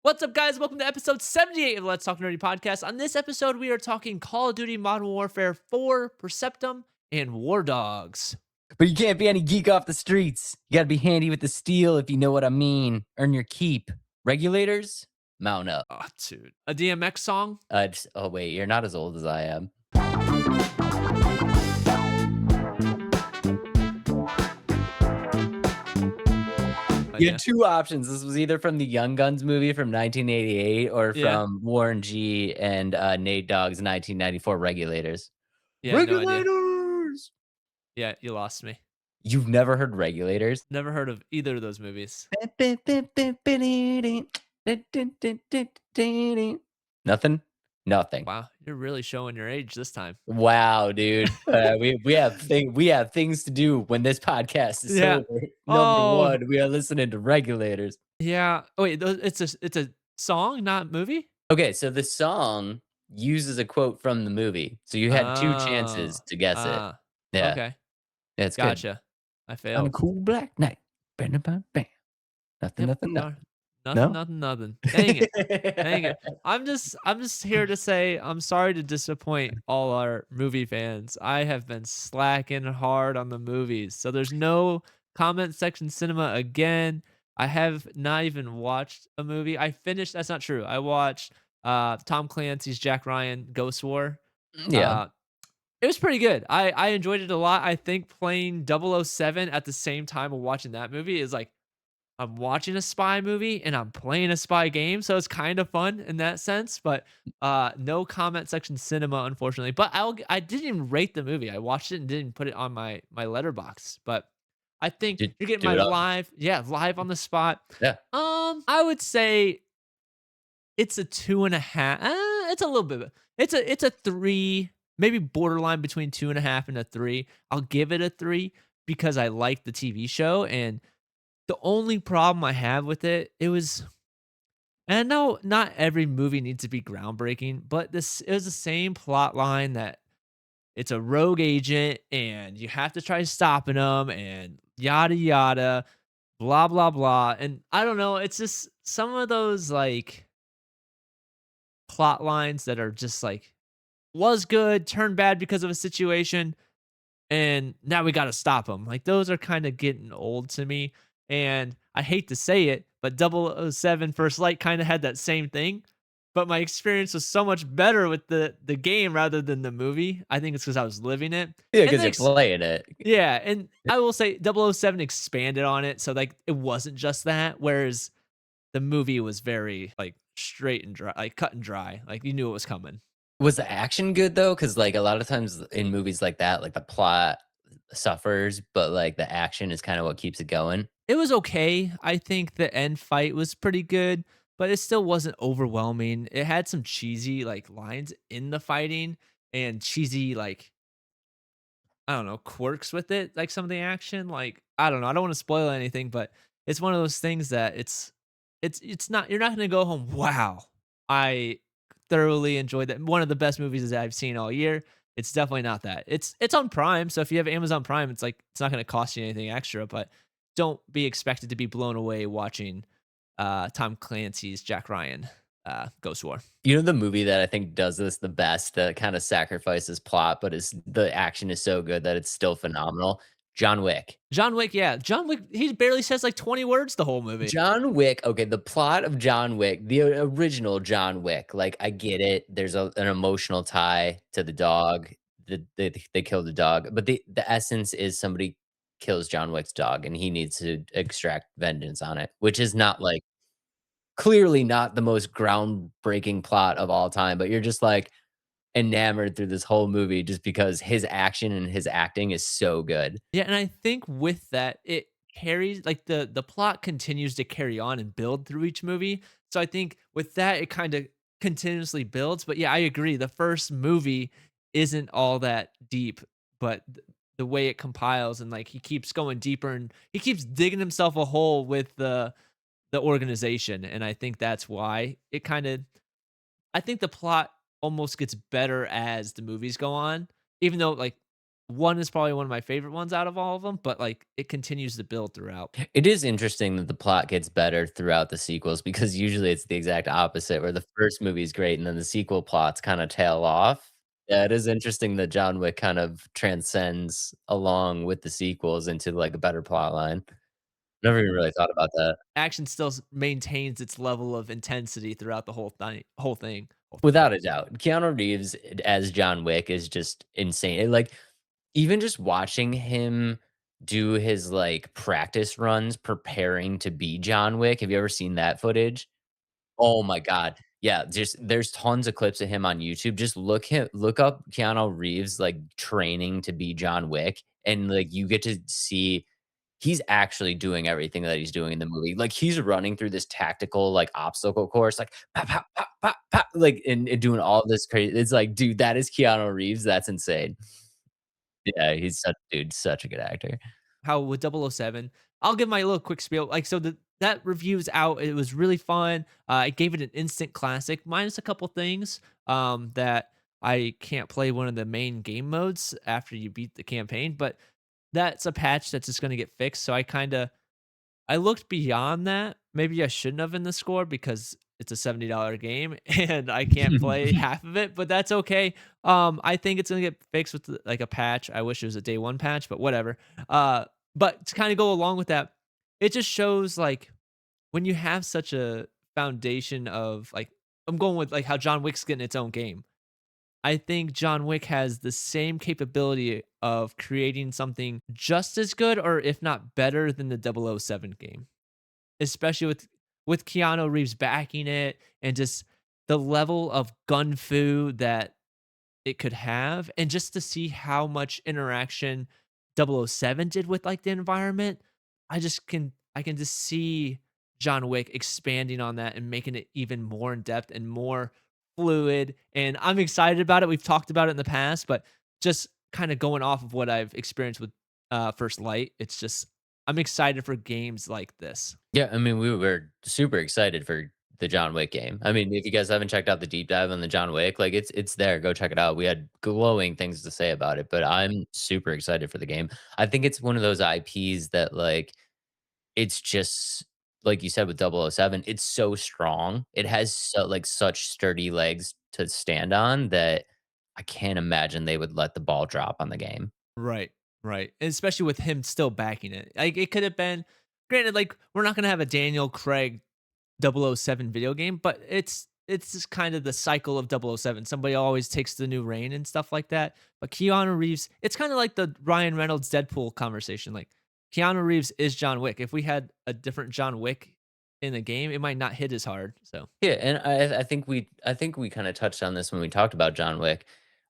What's up, guys? Welcome to episode 78 of Let's Talk Nerdy Podcast. On this episode, we are talking Call of Duty Modern Warfare 4, Perceptum, and War Dogs. But you can't be any geek off the streets. You gotta be handy with the steel, if you know what I mean. Earn your keep. Regulators, mount up. Oh, dude. A DMX song? Oh, wait, you're not as old as I am. You had two options. This was either from the Young Guns movie from 1988 or from Warren G. and Nate Dogg's 1994 Regulators. Yeah, Regulators! No idea. Yeah, you lost me. You've never heard Regulators? Never heard of either of those movies. Nothing? Nothing. Wow, you're really showing your age this time. Wow, dude. We have things to do when this podcast is over. Number one, we are listening to Regulators. Yeah. Oh, wait, it's a song, not movie? Okay, so the song uses a quote from the movie. So you had two chances to guess it. Yeah. Okay. Yeah, it's Gotcha. good. I failed. On a cool black night. Bam, bam, bam. Nothing. Nothing. Dang it. I'm just here to say I'm sorry to disappoint all our movie fans. I have been slacking hard on the movies. So there's no comment section cinema again. I have not even watched a movie. That's not true. I watched Tom Clancy's Jack Ryan Ghost War. Yeah. It was pretty good. I enjoyed it a lot. I think playing 007 at the same time of watching that movie is like I'm watching a spy movie and I'm playing a spy game, so it's kind of fun in that sense. But no comment section cinema, unfortunately. But I didn't even rate the movie. I watched it and didn't put it on my letterbox. But I think you're getting my live on the spot. Yeah. I would say it's a 2.5. It's a little bit. It's a 3, maybe borderline between 2.5 and a 3. I'll give it a 3 because I like the TV show and. The only problem I have with it was, and I know not every movie needs to be groundbreaking, but it was the same plot line that it's a rogue agent and you have to try stopping them and yada yada, blah blah blah. And I don't know, it's just some of those like plot lines that are just like was good, turned bad because of a situation, and now we got to stop them. Like those are kind of getting old to me. And I hate to say it, but 007 First Light kind of had that same thing. But my experience was so much better with the game rather than the movie. I think it's because I was living it. Yeah, because you're playing it. Yeah, and I will say 007 expanded on it. So like it wasn't just that. Whereas the movie was very like straight and dry, like cut and dry. Like you knew it was coming. Was the action good though? Because like a lot of times in movies like that, like the plot suffers, but like the action is kind of what keeps it going. It was okay. I think the end fight was pretty good, but it still wasn't overwhelming. It had some cheesy like lines in the fighting and cheesy like I don't know, quirks with it, like some of the action. Like I don't know, I don't want to spoil anything, but it's one of those things that it's not you're not going to go home, wow. I thoroughly enjoyed that. One of the best movies that I've seen all year. It's definitely not that. It's on Prime, so if you have Amazon Prime, it's like it's not going to cost you anything extra, but don't be expected to be blown away watching Tom Clancy's Jack Ryan Ghost War. You know the movie that I think does this the best, that kind of sacrifices plot, but the action is so good that it's still phenomenal? John Wick. John Wick, yeah. John Wick, he barely says like 20 words the whole movie. John Wick, okay, the plot of John Wick, the original John Wick, like I get it. There's an emotional tie to the dog. They killed the dog, but the essence is somebody kills John Wick's dog and he needs to extract vengeance on it, which is not like clearly not the most groundbreaking plot of all time, but you're just like enamored through this whole movie just because his action and his acting is so good. Yeah, and I think with that, it carries like the plot continues to carry on and build through each movie. So I think with that, it kind of continuously builds. But yeah, I agree. The first movie isn't all that deep, but the way it compiles and like he keeps going deeper and he keeps digging himself a hole with the organization. And I think that's why it kind of I think the plot almost gets better as the movies go on, even though like 1 is probably one of my favorite ones out of all of them, but, like, it continues to build throughout. It is interesting that the plot gets better throughout the sequels because usually it's the exact opposite where the first movie is great and then the sequel plots kinda tail off. Yeah, it is interesting that John Wick kind of transcends along with the sequels into, like, a better plot line. Never even really thought about that. Action still maintains its level of intensity throughout the whole thing. Without a doubt. Keanu Reeves as John Wick is just insane. Like, even just watching him do his, like, practice runs preparing to be John Wick, have you ever seen that footage? Oh my god. Yeah, just there's tons of clips of him on YouTube. Just look up Keanu Reeves, like, training to be John Wick, and, like, you get to see he's actually doing everything that he's doing in the movie. Like, he's running through this tactical, like, obstacle course, like, "Pop, pop, pop, pop, pop," like, and doing all this crazy it's like, dude, that is Keanu Reeves, that's insane. Yeah, he's such dude, such a good actor. How with 007, I'll give my little quick spiel. Like, so that review's out. It was really fun. I gave it an instant classic, minus a couple things that I can't play one of the main game modes after you beat the campaign, but that's a patch that's just going to get fixed. So I looked beyond that. Maybe I shouldn't have in the score because it's a $70 game and I can't play half of it, but that's okay. I think it's gonna get fixed with like a patch. I wish it was a day one patch, but whatever. But to kind of go along with that, it just shows like when you have such a foundation of like I'm going with like how John Wick's getting its own game. I think John Wick has the same capability of creating something just as good or if not better than the 007 game, especially with Keanu Reeves backing it and just the level of gun fu that it could have, and just to see how much interaction 007 did with, like, the environment, I can just see John Wick expanding on that and making it even more in depth and more fluid, and I'm excited about it. We've talked about it in the past, but just kinda going off of what I've experienced with, First Light, it's just I'm excited for games like this. Yeah, I mean, we were super excited for the John Wick game. I mean, if you guys haven't checked out the deep dive on the John Wick, like, it's there, go check it out. We had glowing things to say about it, but I'm super excited for the game. I think it's one of those IPs that, like, it's just like you said with 007, it's so strong. It has such sturdy legs to stand on that I can't imagine they would let the ball drop on the game. Right, right, and especially with him still backing it. Like, it could have been granted, like, we're not gonna have a Daniel Craig 007 video game, but it's just kind of the cycle of 007. Somebody always takes the new reign and stuff like that, but Keanu Reeves it's kinda like the Ryan Reynolds Deadpool conversation, like, Keanu Reeves is John Wick. If we had a different John Wick in the game, it might not hit as hard, so Yeah, and I think we kinda touched on this when we talked about John Wick.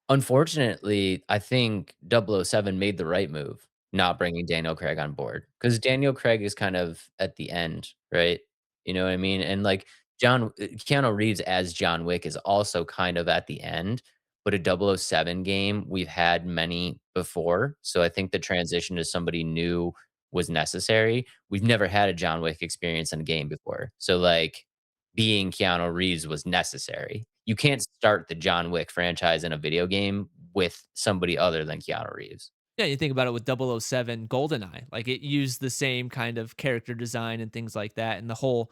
Unfortunately, I think 007 made the right move, not bringing Daniel Craig on board because Daniel Craig is kind of at the end, right? You know what I mean? And, like, Keanu Reeves as John Wick is also kind of at the end, but a 007 game, we've had many before, so I think the transition to somebody new was necessary. We've never had a John Wick experience in a game before, so, like, being Keanu Reeves was necessary. You can't start the John Wick franchise in a video game with somebody other than Keanu Reeves. yeah, you think about it with 007 GoldenEye, like, it used the same kind of character design and things like that, and the whole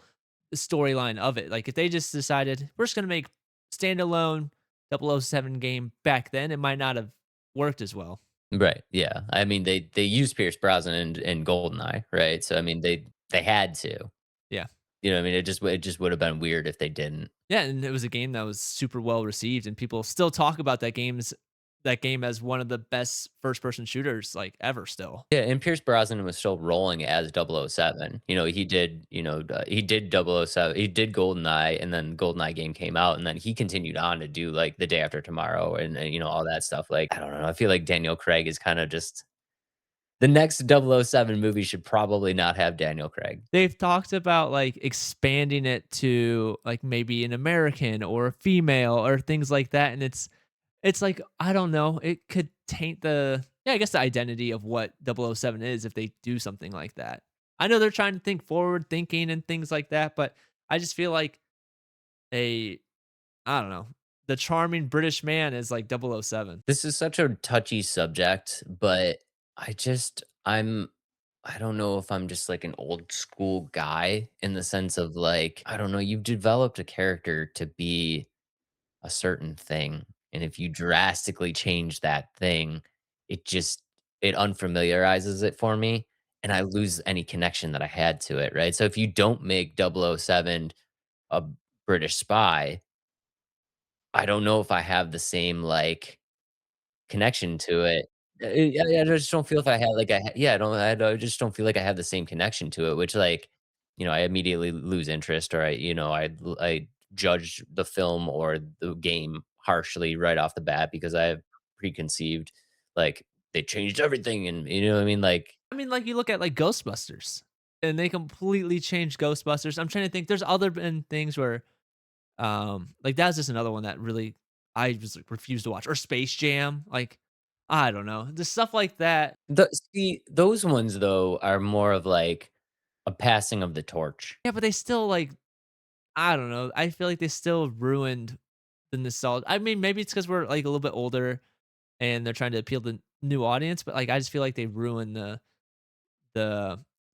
storyline of it. Like, if they just decided, "We're just gonna make standalone 007 game," back then, it might not have worked as well. Right, yeah. I mean, they used Pierce Brosnan in GoldenEye, right? So, I mean, they had to. Yeah. You know what I mean? It just would have been weird if they didn't. Yeah, and it was a game that was super well received, and people still talk about that game as one of the best first person shooters, like, ever still. Yeah, and Pierce Brosnan was still rolling as 007. You know, he did 007, he did GoldenEye, and then GoldenEye game came out, and then he continued on to do, like, The Day After Tomorrow and, all that stuff, like, I don't know, I feel like Daniel Craig is kinda just the next 007 movie should probably not have Daniel Craig. They've talked about, like, expanding it to, like, maybe an American or a female or things like that, and it's like, I don't know, it could taint the yeah, I guess the identity of what 007 is if they do something like that. I know they're trying to think forward thinking and things like that, but I just feel like they I don't know. the charming British man is like 007. This is such a touchy subject, but I don't know if I'm just like an old school guy in the sense of like, I don't know, you've developed a character to be a certain thing. And if you drastically change that thing, it just it unfamiliarizes it for me and I lose any connection that I had to it, right? So if you don't make 007 a British spy, I don't know if I have the same like connection to it. I just don't feel if I had like a yeah, I just don't feel like I have the same connection to it, which like, I immediately lose interest or I judge the film or the game harshly right off the bat because I have preconceived like they changed everything and you know what I mean? Like I mean, like, you look at, like, Ghostbusters, and they completely changed Ghostbusters. I'm trying to think, there's other been things where, like, that was just another one that really I just, like, refused to watch, or Space Jam, like, I don't know, just stuff like that. those ones though are more of like a passing of the torch. Yeah, but they still, like, I don't know, I feel like they still ruined the nostalgia. I mean, maybe it's because 'cause we're, like, a little bit older and they're trying to appeal to new audience, but, like, I just feel like they ruined the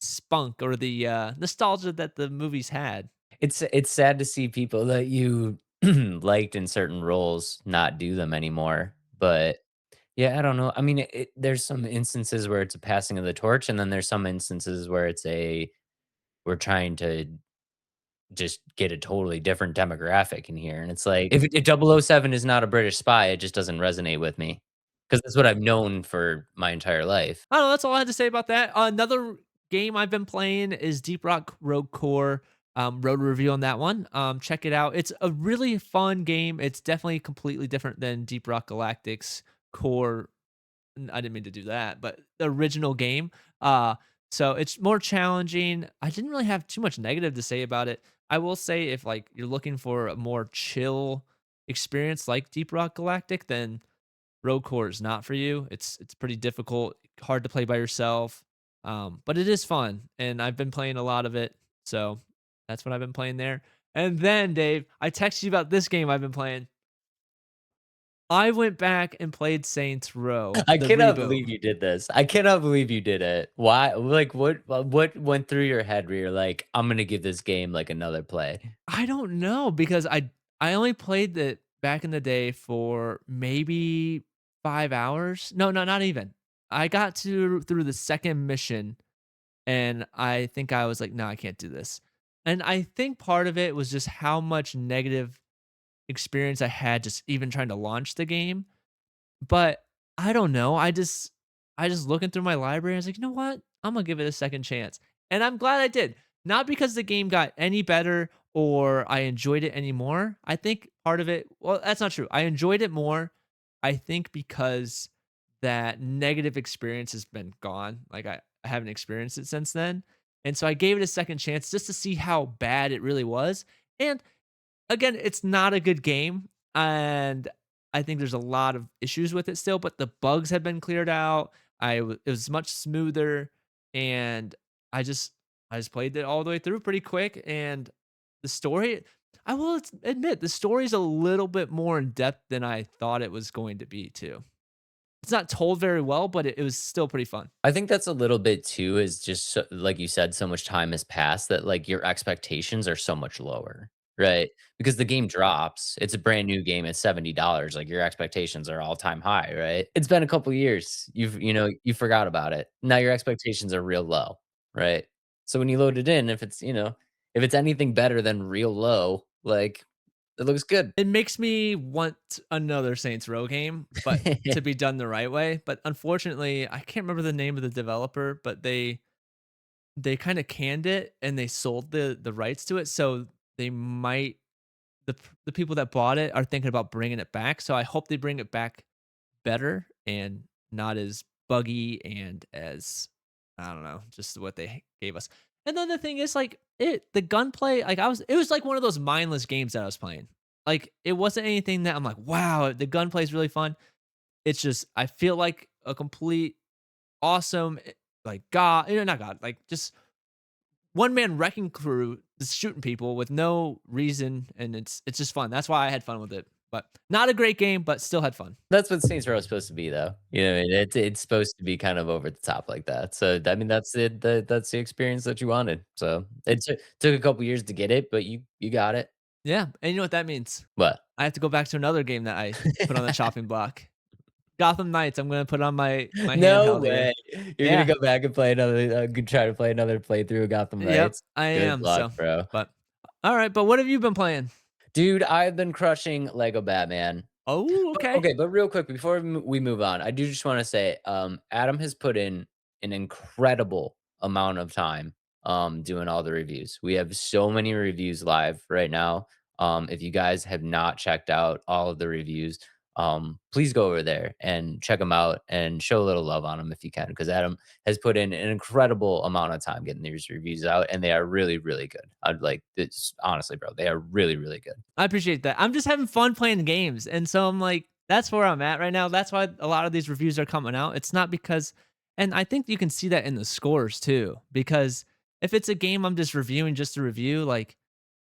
spunk or the, nostalgia that the movies had. It's sad to see people that you liked in certain roles not do them anymore, but yeah, I don't know. I mean, there's some instances where it's a passing of the torch, and then there's some instances where we're trying to just get a totally different demographic in here, and it's like, if 007 is not a British spy, it just doesn't resonate with me because that's what I've known for my entire life. I don't know, that's all I had to say about that. Another game I've been playing is Deep Rock Rogue Core. Wrote a review on that one. Check it out. It's a really fun game. It's definitely completely different than Deep Rock Galactic's core. I didn't mean to do that, but the original game. So it's more challenging. I didn't really have too much negative to say about it. I will say if like you're looking for a more chill experience like Deep Rock Galactic, then Road Core is not for you. It's pretty difficult, hard to play by yourself, but it is fun, and I've been playing a lot of it, so that's what I've been playing there. And then, Dave, I texted you about this game I've been playing. I went back and played Saints Row, I the cannot reboot. believe you did this. I cannot believe you did it. Why? Like, what went through your head where you're like, "I'm gonna give this game, like, another play?" I don't know because I only played it back in the day for maybe 5 hours. No, no, not even. I got to through the second mission. And I think I was like, "No, I can't do this." And I think part of it was just how much negative experience I had just even trying to launch the game. But I don't know, I just looking through my library, I was like, "You know what? I'm gonna give it a second chance." And I'm glad I did. Not because the game got any better or I enjoyed it anymore. I think part of it, well, that's not true. I enjoyed it more, I think because that negative experience has been gone. Like I haven't experienced it since then. And so I gave it a second chance just to see how bad it really was. And again, it's not a good game, and I think there's a lot of issues with it still, but the bugs have been cleared out. It was much smoother, and I just I just played it all the way through pretty quick, and the story, I will admit, the story's a little bit more in depth than I thought it was going to be too. It's not told very well, but it was still pretty fun. I think that's a little bit too is just like you said, so much time has passed that like your expectations are so much lower, right? Because the game drops, it's a brand new game, it's $70. Like your expectations are all time high, right? It's been a couple years. You forgot about it. Now your expectations are real low, right? So when you load it in, if it's anything better than real low, like it looks good. It makes me want another Saints Row game, but to be done the right way. But unfortunately, I can't remember the name of the developer, but they kinda canned it and they sold the rights to it, so they might the people that bought it are thinking about bringing it back, so I hope they bring it back better and not as buggy and as, I don't know, just what they gave us. And then the thing is, like, the gunplay, like, it was like one of those mindless games that I was playing. Like, it wasn't anything that I'm like, "Wow, the gunplay is really fun." It's just, I feel like a complete awesome, like, god, not god, like, just one man wrecking crew just shooting people with no reason, and it's just fun. That's why I had fun with it. But not a great game, but still had fun. That's what Saints Row is supposed to be, though. You know what I mean? It's supposed to be kind of over the top like that. So, I mean, that's the experience that you wanted. So, it took a couple years to get it, but you got it. Yeah, and you know what that means? What? I have to go back to another game that I put on the chopping block. Gotham Knights, I'm gonna put on my No handheld here. way. You're gonna Yeah. go back and play another try to play another playthrough of Gotham Yep, Knights? I Good am, luck, so bro. but alright, but what have you been playing? Dude, I've been crushing Lego Batman. Oh, But okay. okay, but real quick before we move on, I do just wanna say, Adam has put in an incredible amount of time, doing all the reviews. We have so many reviews live right now. If you guys have not checked out all of the reviews, please go over there and check them out and show a little love on them if you can, because Adam has put in an incredible amount of time getting these reviews out, and they are really, really good. I'd like it's honestly, bro, they are really, really good. I appreciate that. I'm just having fun playing games, and so I'm like, that's where I'm at right now. That's why a lot of these reviews are coming out. It's not because, and I think you can see that in the scores too, because if it's a game I'm just reviewing just to review, like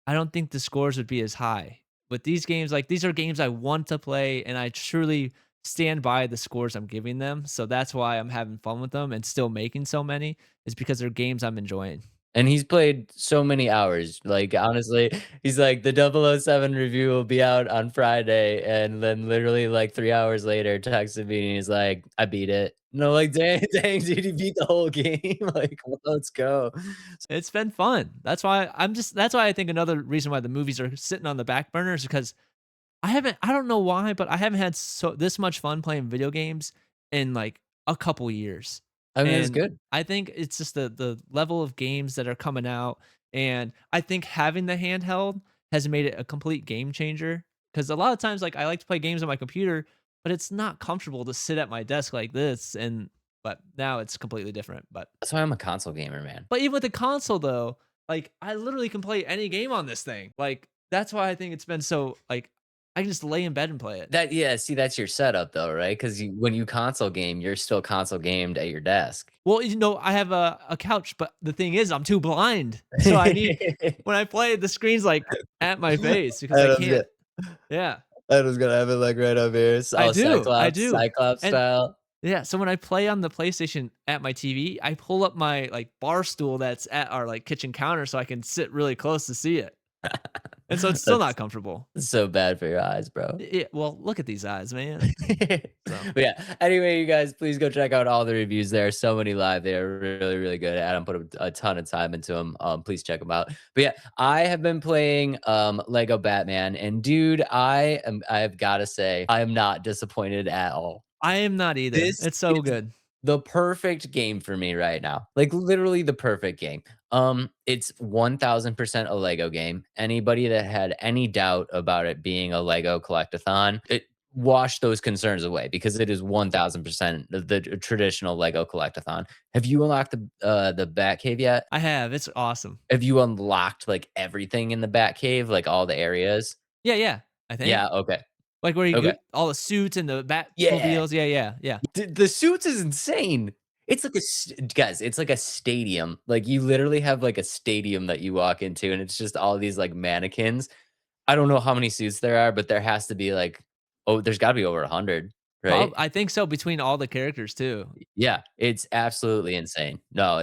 I don't think the scores would be as high. With these games, like these are games I want to play, and I truly stand by the scores I'm giving them. So that's why I'm having fun with them and still making so many, is because they're games I'm enjoying. And he's played so many hours, like, honestly, he's like, "The 007 review will be out on Friday," and then literally, like, 3 hours later, texted me, and he's like, "I beat it." And I'm like, "Dang, dang, dude, you beat the whole game? Like, well, let's go." It's been fun. That's why I think another reason why the movies are sitting on the back burner is because I don't know why, but I haven't had this much fun playing video games in like a couple years. I mean, it's And good. I think it's just the level of games that are coming out, and I think having the handheld has made it a complete game changer. Because a lot of times, like I like to play games on my computer, but it's not comfortable to sit at my desk like this. And but now it's completely different. That's why I'm a console gamer, man. But even with the console though, like I literally can play any game on this thing. Like that's why I think it's been so like I can just lay in bed and play it. That yeah, see, that's your setup though, right? 'Cause when you console game, you're still console gamed at your desk. Well, I have a couch, but the thing is I'm too blind. So I need when I play the screen's like at my face because I Adam's can't. got Yeah. Adam's gonna have it, like, right up here. It's I all do. I Cyclops do. Cyclops And style. yeah, so when I play on the PlayStation at my TV, I pull up my like bar stool that's at our like kitchen counter so I can sit really close to see it. And so it's still not That's comfortable. so bad for your eyes, bro. Yeah, well, look at these eyes, man. So But yeah, anyway, you guys, please go check out all the reviews. There are so many live. They are really, really good. Adam put a ton of time into them. Please check them out. But yeah, I have been playing Lego Batman, and dude, I've got to say, I am not disappointed at all. I am not either. This It's so is good. the perfect game for me right now. Like literally the perfect game. It's 1000% a Lego game. Anybody that had any doubt about it being a Lego collectathon, it wash those concerns away because it is 1000% the traditional Lego collectathon. Have you unlocked the Batcave yet? I have. It's awesome. Have you unlocked like everything in the Batcave, like all the areas? Yeah, yeah. I think. Yeah, okay. Like where you Okay. get all the suits and the Yeah. Batmobiles. Yeah, yeah, yeah. The suits is insane. It's like guys, it's like a stadium. Like, you literally have, like, a stadium that you walk into, and it's just all these, like, mannequins. I don't know how many suits there are, but there has to be, like there's gotta be over 100, right? I think so between all the characters too. Yeah, it's absolutely insane. No,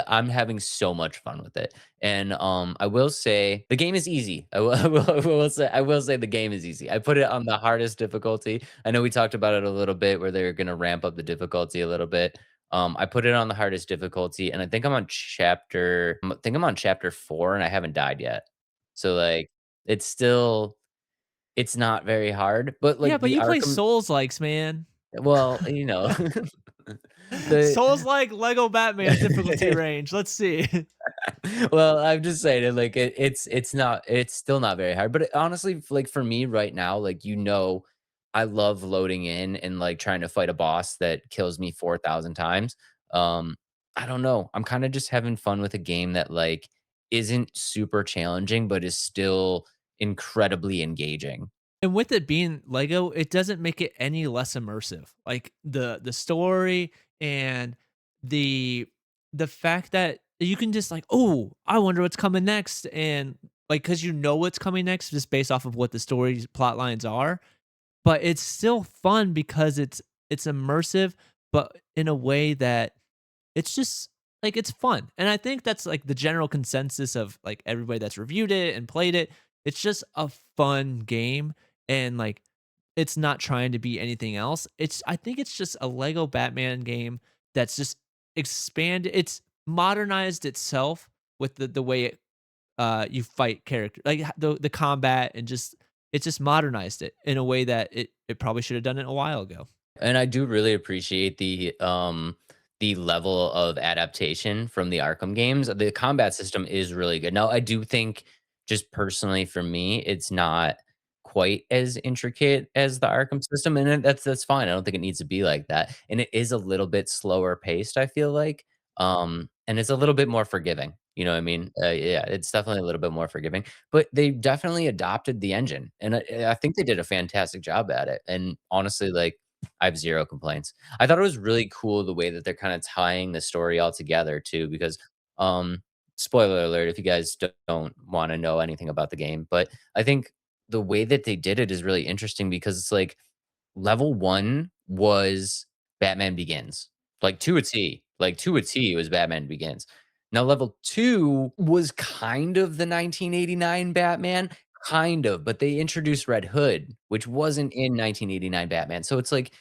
I'm having so much fun with it, and, I will say the game is easy. I will say the game is easy. I put it on the hardest difficulty. I know we talked about it a little bit where they're gonna ramp up the difficulty a little bit. I put it on the hardest difficulty, and I think I'm on chapter 4, and I haven't died yet. So, like, it's still it's not very hard, but, Yeah, like, but the you play Arkham Souls likes, man. well, the Souls like Lego Batman's difficulty range. Let's see. well, I'm just saying, like, it's still not very hard, but honestly, like, for me right now, like, I love loading in and, like, trying to fight a boss that kills me 4,000 times. Um, I don't know, I'm kinda just having fun with a game that, like, isn't super challenging, but is still incredibly engaging. And with it being Lego, it doesn't make it any less immersive. Like the story and the the fact that you can just like, "Oh, I wonder what's coming next." And like, because you know what's coming next just based off of what the story's plot lines are, but it's still fun because it's immersive, but in a way that it's just like, it's fun, and I think that's, like, the general consensus of, like, everybody that's reviewed it and played it. It's just a fun game, and, like, it's not trying to be anything else. I think it's just a Lego Batman game that's just it's modernized itself with the way you fight character like, the combat and just it's just modernized it in a way that it probably should have done it a while ago. And I do really appreciate the level of adaptation from the Arkham games. The combat system is really good. Now, I do think just personally for me, it's not quite as intricate as the Arkham system, and that's fine. I don't think it needs to be like that. And it is a little bit slower paced, I feel like. And it's a little bit more forgiving. You know what I mean? Yeah, it's definitely a little bit more forgiving. But they definitely adopted the engine, and I think they did a fantastic job at it. And honestly, like I have 0 complaints. I thought it was really cool the way that they're kinda tying the story all together too, because, um, spoiler alert if you guys don't wanna know anything about the game, but I think the way that they did it is really interesting because it's like level 1 was Batman Begins, like to a T was Batman Begins. Now level 2 was kind of the 1989 Batman, kind of, but they introduced Red Hood, which wasn't in 1989 Batman, so it's like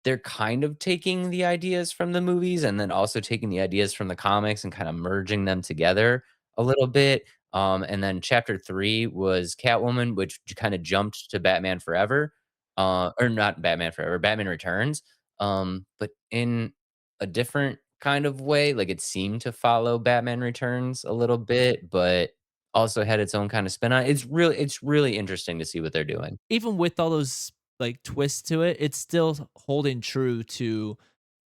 they're kind of taking the ideas from the movies and then also taking the ideas from the comics and kinda merging them together a little bit, and then chapter 3 was Catwoman, which kinda jumped to Batman Forever, or not Batman Forever, Batman Returns, but in a different kind of way, like, it seemed to follow Batman Returns a little bit, but also had its own kinda spin on it. It's really interesting to see what they're doing. Even with all those, like, twists to it, it's still holding true to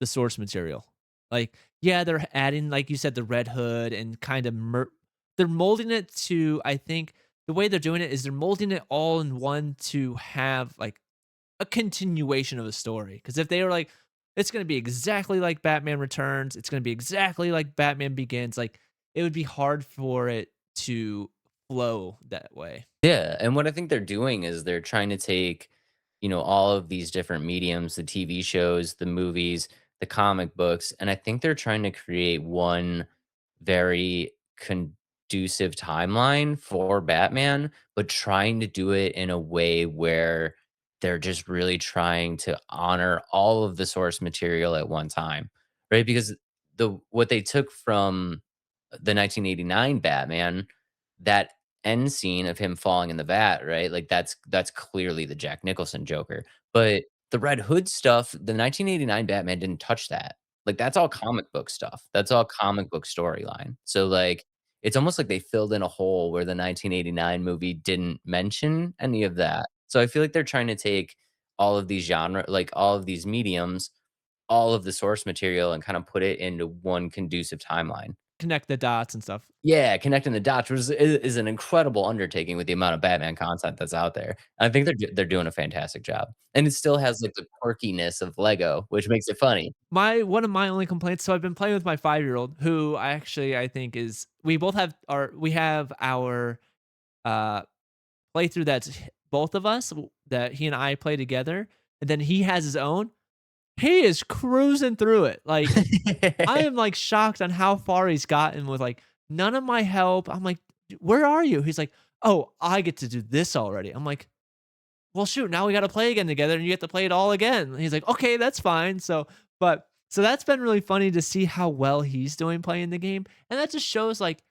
the source material. Like, yeah, they're adding, like you said, the Red Hood and kind of they're molding it to I think the way they're doing it is they're molding it all in one to have, like, a continuation of a story. Because if they were like, "It's gonna be exactly like Batman Returns, it's gonna be exactly like Batman Begins," like, it would be hard for it to flow that way. Yeah, and what I think they're doing is they're trying to take, all of these different mediums, the TV shows, the movies, the comic books, and I think they're trying to create one very conducive timeline for Batman, but trying to do it in a way where they're just really trying to honor all of the source material at one time, right? Because what they took from the 1989 Batman, that end scene of him falling in the vat, right? Like that's clearly the Jack Nicholson Joker. But the Red Hood stuff, the 1989 Batman didn't touch that. Like that's all comic book stuff. That's all comic book storyline. So like it's almost like they filled in a hole where the 1989 movie didn't mention any of that. So I feel like they're trying to take all of these like all of these mediums, all of the source material and kind of put it into one conducive timeline. Connect the dots and stuff. Yeah, connecting the dots is an incredible undertaking with the amount of Batman content that's out there. I think they're doing a fantastic job, and it still has, like, the quirkiness of Lego, which makes it funny. My one of my only complaints so I've been playing with my 5-year-old who I think is we have our, uh, playthrough that's both of us, that he and I play together, and then he has his own. He is cruising through it, like, I am, like, shocked on how far he's gotten with, like, none of my help. I'm like, Where are you?" He's like, "Oh, I get to do this already." I'm like, "Well, shoot, now we gotta play again together, and you get to play it all again." And he's like, "Okay, that's fine." So that's been really funny to see how well he's doing playing the game, and that just shows, like,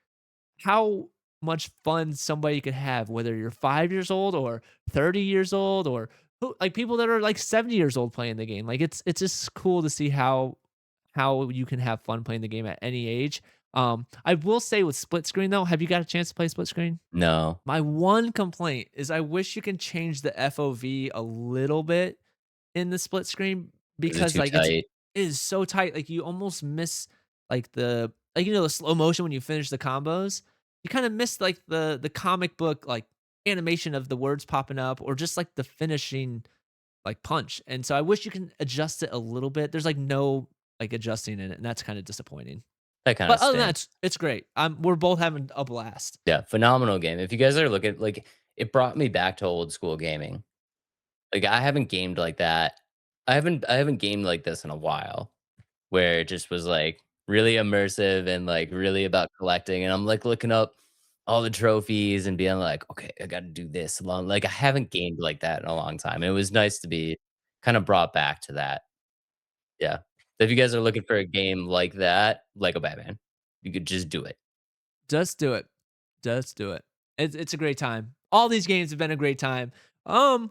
how much fun somebody could have, whether you're 5 years old or 30 years old or like, people that are, like, 70 years old playing the game. Like, it's just cool to see how you can have fun playing the game at any age. I will say with split screen, though, have you got a chance to play split screen? No, My one complaint is I wish you can change the FOV a little bit in the split screen is it because, too like, it tight? is so tight, like, you almost miss, like, the slow motion when you finish the combos. You kinda miss, like, the comic book, like, animation of the words popping up or just, like, the finishing, like, punch, and so I wish you can adjust it a little bit. There's, like, no, like, adjusting in it, and that's kinda disappointing. That kinda But other than that, stinks. it's great. We're both having a blast. Yeah, phenomenal game. If you guys are looking like, it brought me back to old school gaming. Like, I haven't gamed like that. I haven't gamed like this in a while, where it just was, like, really immersive and, like, really about collecting, and I'm, like, looking up all the trophies and being like, "Okay, I gotta do this along," like, I haven't gamed like that in a long time. It was nice to be kinda brought back to that. Yeah. If you guys are looking for a game like that, Lego Batman, you could just do it. Just do it. Just do it. It's a great time. All these games have been a great time. Um,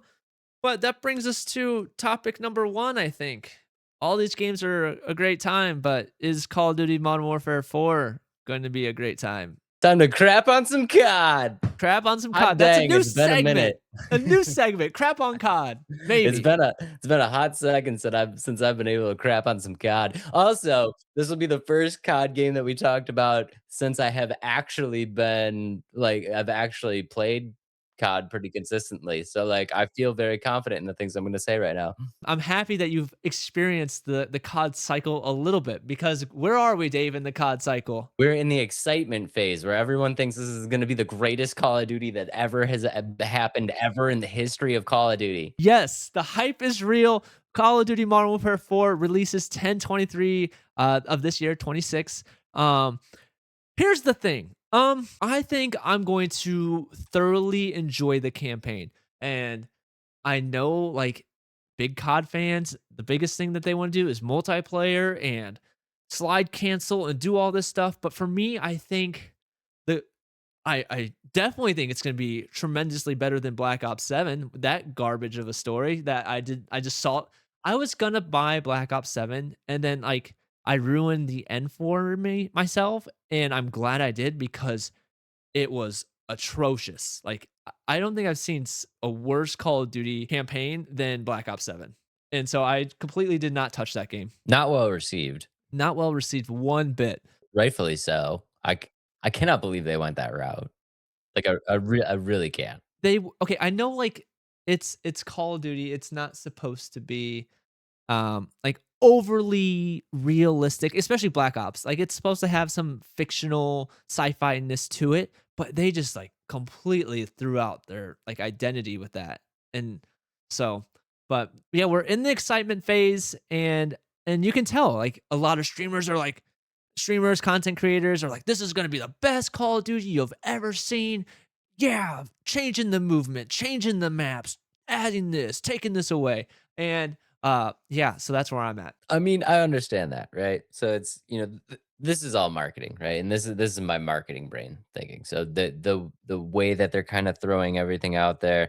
but that brings us to topic number 1, I think. All these games are a great time, but is Call of Duty Modern Warfare 4 going to be a great time? Time to crap on some COD. Crap on some Hot COD. That's a dang, new it's been a segment. minute. A new segment. Crap on COD. It's Maybe. been a hot second since I've been able to crap on some COD. Also, this will be the first COD game that we talked about since I have actually been like, I've actually played COD pretty consistently. So, like, I feel very confident in the things I'm gonna say right now. I'm happy that you've experienced the COD cycle a little bit because where are we, Dave, in the COD cycle? We're in the excitement phase where everyone thinks this is gonna be the greatest Call of Duty that ever has happened ever in the history of Call of Duty. Yes, the hype is real. Call of Duty Modern Warfare 4 releases 10/23 of this year, 26. Um, Here's the thing. I think I'm going to thoroughly enjoy the campaign. And I know like big COD fans, the biggest thing that they want to do is multiplayer and slide cancel and do all this stuff. But for me, I think the I definitely think it's gonna be tremendously better than Black Ops 7, that garbage of a story that I just saw. I was gonna buy Black Ops 7 and then, like, I ruined the end for me myself, and I'm glad I did because it was atrocious. Like, I don't think I've seen a worse Call of Duty campaign than Black Ops 7, and so I completely did not touch that game. Not well received. Not well received one bit. Rightfully so. I cannot believe they went that route. Like, I really can't. Okay, I know, like, it's Call of Duty, it's not supposed to be, like, overly realistic, especially Black Ops, like, it's supposed to have some fictional sci-fi-ness to it, but they just, like, completely threw out their, like, identity with that, and so but, yeah, we're in the excitement phase, and you can tell, like, a lot of streamers, content creators are like, "This is gonna be the best Call of Duty you've ever seen. Yeah, changing the movement, changing the maps, adding this, taking this away." And yeah, so that's where I'm at. I mean, I understand that, right? So it's, this is all marketing, right? And this is my marketing brain thinking. So the way that they're kind of throwing everything out there,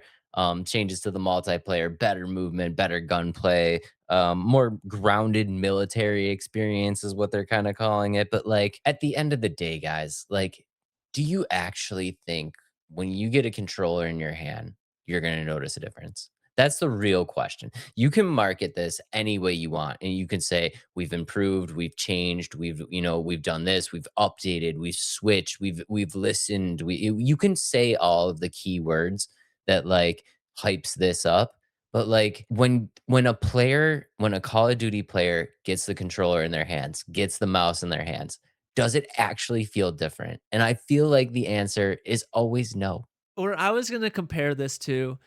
changes to the multiplayer, better movement, better gunplay, more grounded military experience is what they're kind of calling it. But like at the end of the day, guys, like, do you actually think when you get a controller in your hand, you're gonna notice a difference? That's the real question. You can market this any way you want, and you can say, "We've improved, we've changed, we've done this, we've updated, we've switched, we've listened." You can say all of the keywords that, like, hypes this up, but, like, when a Call of Duty player gets the controller in their hands, gets the mouse in their hands, does it actually feel different? And I feel like the answer is always no. Or I was gonna compare this to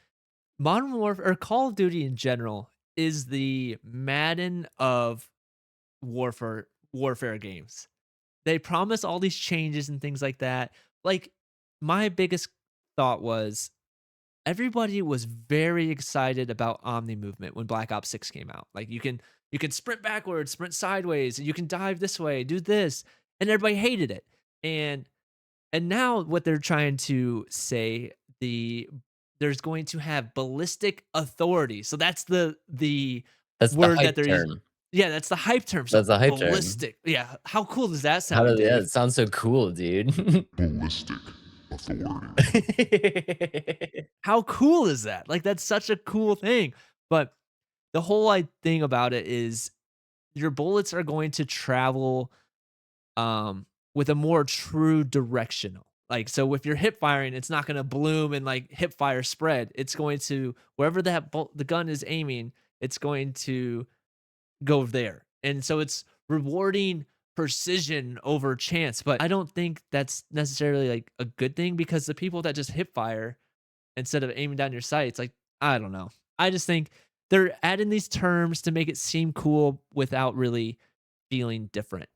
Modern Warfare or Call of Duty in general is the Madden of warfare games. They promise all these changes and things like that. Like, my biggest thought was everybody was very excited about Omni movement when Black Ops 6 came out. Like, you can sprint backwards, sprint sideways, you can dive this way, do this, and everybody hated it. And now what they're trying to say, there's going to have ballistic authority. So that's the That's the word that hype they're using. term. Yeah, that's the hype term. So That's a hype term. ballistic. Yeah. How cool does that How sound, does yeah, Dave? it sounds so cool, dude. Ballistic authority. How cool is that? Like, that's such a cool thing. But the whole thing about it is your bullets are going to travel with a more true directional. Like, so if you're hip firing, it's not going to bloom and like hip fire spread. It's going to wherever the gun is aiming, it's going to go there. And so it's rewarding precision over chance, but I don't think that's necessarily like a good thing because the people that just hip fire instead of aiming down your sights, like, I don't know. I just think they're adding these terms to make it seem cool without really feeling different.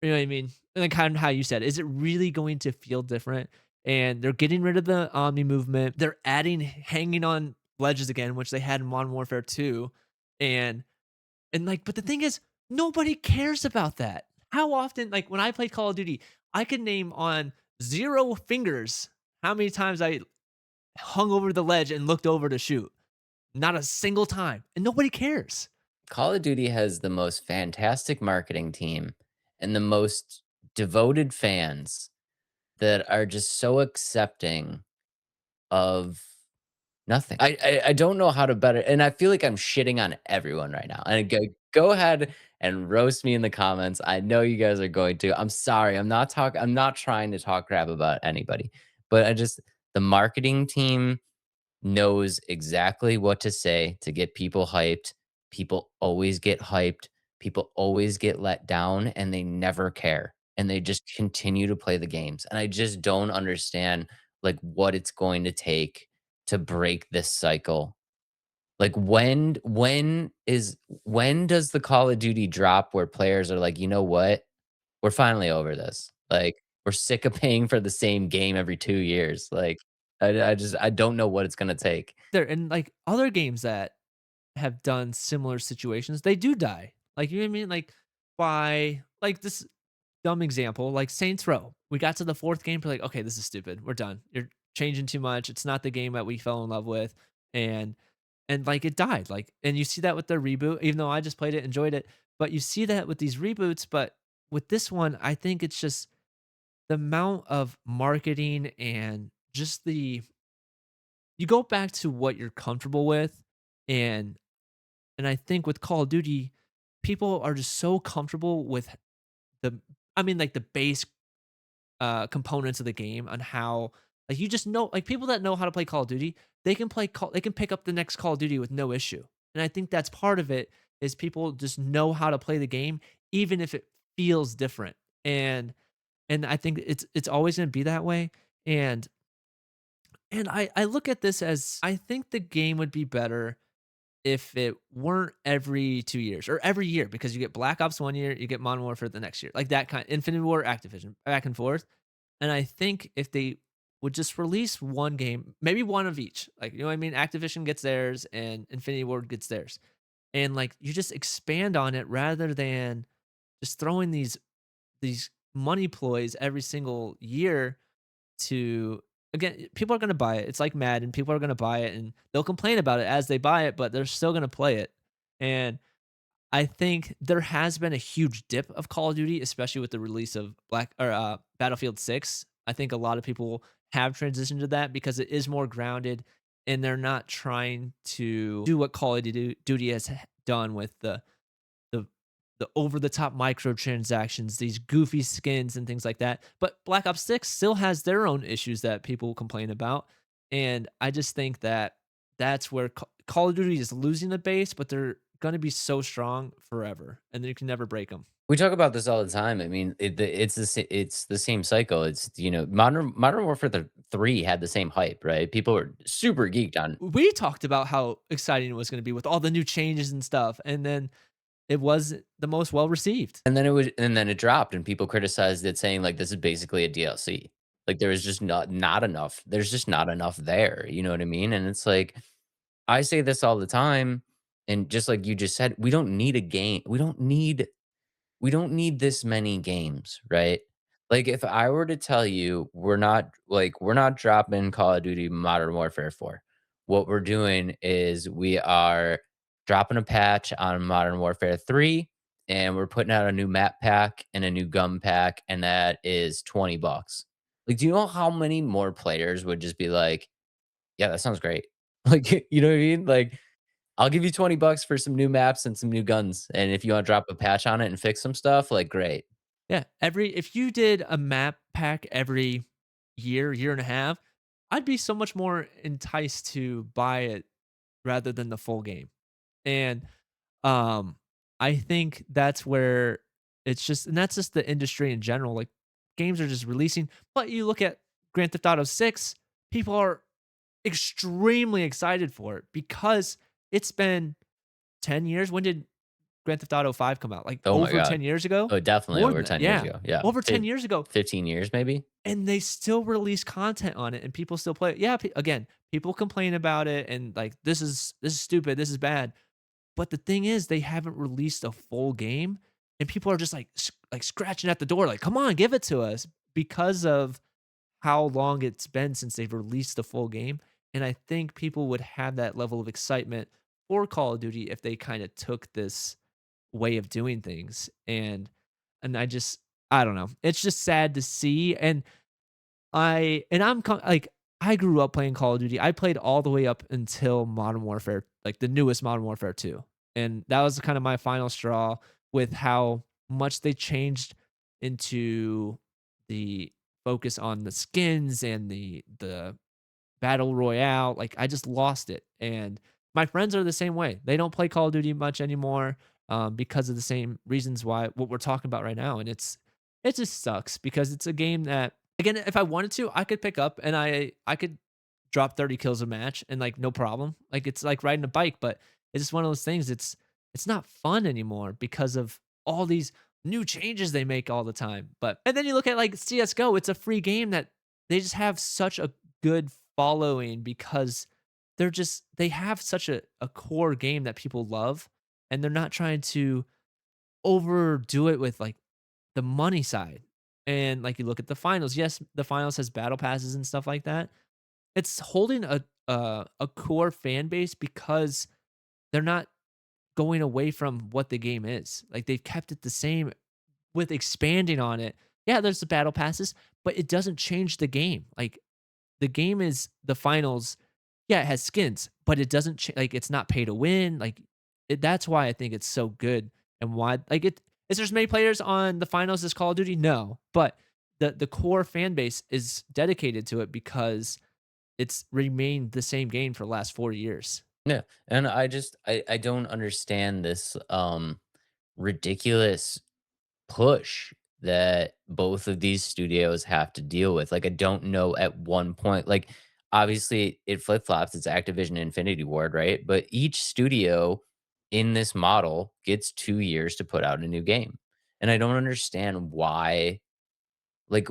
You know what I mean? And then kind of how you said, is it really going to feel different? And they're getting rid of the Omni movement. They're adding hanging on ledges again, which they had in Modern Warfare 2. And like, but the thing is, nobody cares about that. How often, like when I played Call of Duty, I could name on 0 fingers how many times I hung over the ledge and looked over to shoot. Not a single time. And nobody cares. Call of Duty has the most fantastic marketing team and the most devoted fans that are just so accepting of nothing. I don't know how to better, and I feel like I'm shitting on everyone right now. And go ahead and roast me in the comments. I know you guys are going to. I'm sorry. I'm not trying to talk crap about anybody. But the marketing team knows exactly what to say to get people hyped. People always get hyped. People always get let down and they never care. And they just continue to play the games. And I just don't understand like what it's going to take to break this cycle. Like when does the Call of Duty drop where players are like, "You know what? We're finally over this." Like, we're sick of paying for the same game every 2 years. Like, I don't know what it's gonna take. There and like other games that have done similar situations, they do die. Like, you know what I mean? Like, by like this dumb example, like Saints Row. We got to the 4th game, we're like, okay, this is stupid. We're done. You're changing too much. It's not the game that we fell in love with. And like it died. Like, and you see that with the reboot, even though I just played it, enjoyed it. But you see that with these reboots. But with this one, I think it's just the amount of marketing and just the you go back to what you're comfortable with and I think with Call of Duty, people are just so comfortable with the I mean, like, the base, components of the game on how like, you just know like, people that know how to play Call of Duty, they can pick up the next Call of Duty with no issue, and I think that's part of it, is people just know how to play the game, even if it feels different, and I think it's always gonna be that way, and I look at this as I think the game would be better if it weren't every 2 years or every year because you get Black Ops 1 year, you get Modern Warfare the next year, like that kind Infinity War, Activision, back and forth, and I think if they would just release 1 game, maybe 1 of each, like, you know what I mean? Activision gets theirs and Infinity War gets theirs, and, like, you just expand on it rather than just throwing these money ploys every single year to again, people are gonna buy it. It's like Madden, people are gonna buy it and they'll complain about it as they buy it, but they're still gonna play it. And I think there has been a huge dip of Call of Duty, especially with the release of Battlefield 6. I think a lot of people have transitioned to that because it is more grounded and they're not trying to do what Call of Duty has done with the over the top microtransactions, these goofy skins and things like that. But Black Ops 6 still has their own issues that people complain about. And I just think that that's where Call of Duty is losing the base, but they're going to be so strong forever and you can never break them. We talk about this all the time. I mean, it's the same cycle. It's, Modern Warfare 3 had the same hype, right? People were super geeked on. We talked about how exciting it was going to be with all the new changes and stuff. And then it was the most well received. And then it dropped and people criticized it saying like this is basically a DLC. Like there was just not enough. There's just not enough there. You know what I mean? And it's like I say this all the time and just like you just said, we don't need a game. We don't need this many games, right? Like if I were to tell you we're not dropping Call of Duty Modern Warfare 4. What we're doing is we are dropping a patch on Modern Warfare 3 and we're putting out a new map pack and a new gun pack and that is $20. Like do you know how many more players would just be like, "Yeah, that sounds great." Like, you know what I mean? Like I'll give you $20 for some new maps and some new guns, and if you wanna drop a patch on it and fix some stuff, like, great. Yeah. If you did a map pack every year and a half, I'd be so much more enticed to buy it rather than the full game. And, I think that's where It's just and that's just the industry in general, like, games are just releasing but you look at Grand Theft Auto 6, people are extremely excited for it because it's been 10 years. When did Grand Theft Auto 5 come out? Like, Oh my over god. 10 years ago? Oh, definitely More over than that, 10 years yeah. ago. Yeah. Over 10 years ago, 15 years maybe? and they still release content on it, and people still play it. Yeah, pe again, people complain about it and, like, "This is stupid, this is bad." But the thing is they haven't released a full game, and people are just, like, scratching at the door, like, "Come on, give it to us," because of how long it's been since they've released a full game, and I think people would have that level of excitement for Call of Duty if they kinda took this way of doing things, and I don't know. It's just sad to see, and I grew up playing Call of Duty. I played all the way up until Modern Warfare, like the newest Modern Warfare 2. And that was kind of my final straw with how much they changed into the focus on the skins and the battle royale. Like I just lost it. And my friends are the same way. They don't play Call of Duty much anymore because of the same reasons why what we're talking about right now. And it just sucks because it's a game that again, if I wanted to, I could pick up and I could drop 30 kills a match and like no problem. Like it's like riding a bike, but it's just one of those things. It's not fun anymore because of all these new changes they make all the time. But and then you look at like CS:GO, it's a free game that they just have such a good following because they have such a core game that people love and they're not trying to overdo it with like the money side. And like you look at the finals, yes, the finals has battle passes and stuff like that. It's holding a core fan base because they're not going away from what the game is. Like they've kept it the same with expanding on it. Yeah, there's the battle passes, but it doesn't change the game. Like the game is the finals. Yeah, it has skins, but it doesn't like it's not pay to win. Like that's why I think it's so good and why like it is there's many players on the finals as Call of Duty? No, but the core fan base is dedicated to it because it's remained the same game for the last 40 years. Yeah. And I don't understand this ridiculous push that both of these studios have to deal with. Like, I don't know at one point, like, obviously it flip flops, it's Activision and Infinity Ward, right? But each studio in this model gets 2 years to put out a new game. And I don't understand why, like,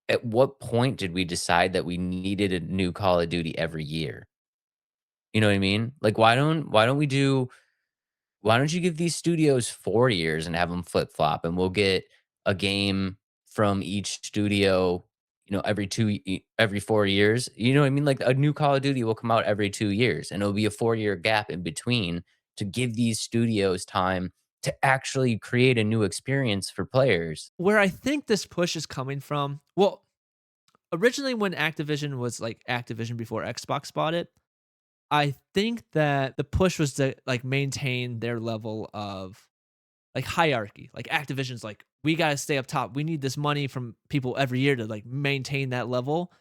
at what point did we decide that we needed a new Call of Duty every year? You know what I mean? Like, why don't you give these studios 4 years and have them flip flop, and we'll get a game from each studio, every 4 years, you know what I mean? Like, a new Call of Duty will come out every 2 years, and it'll be a 4-year gap in between to give these studios time to actually create a new experience for players. Where I think this push is coming from, well, originally when Activision was like Activision before Xbox bought it, I think that the push was to like maintain their level of like hierarchy. Like Activision's like, we gotta stay up top. We need this money from people every year to like maintain that level.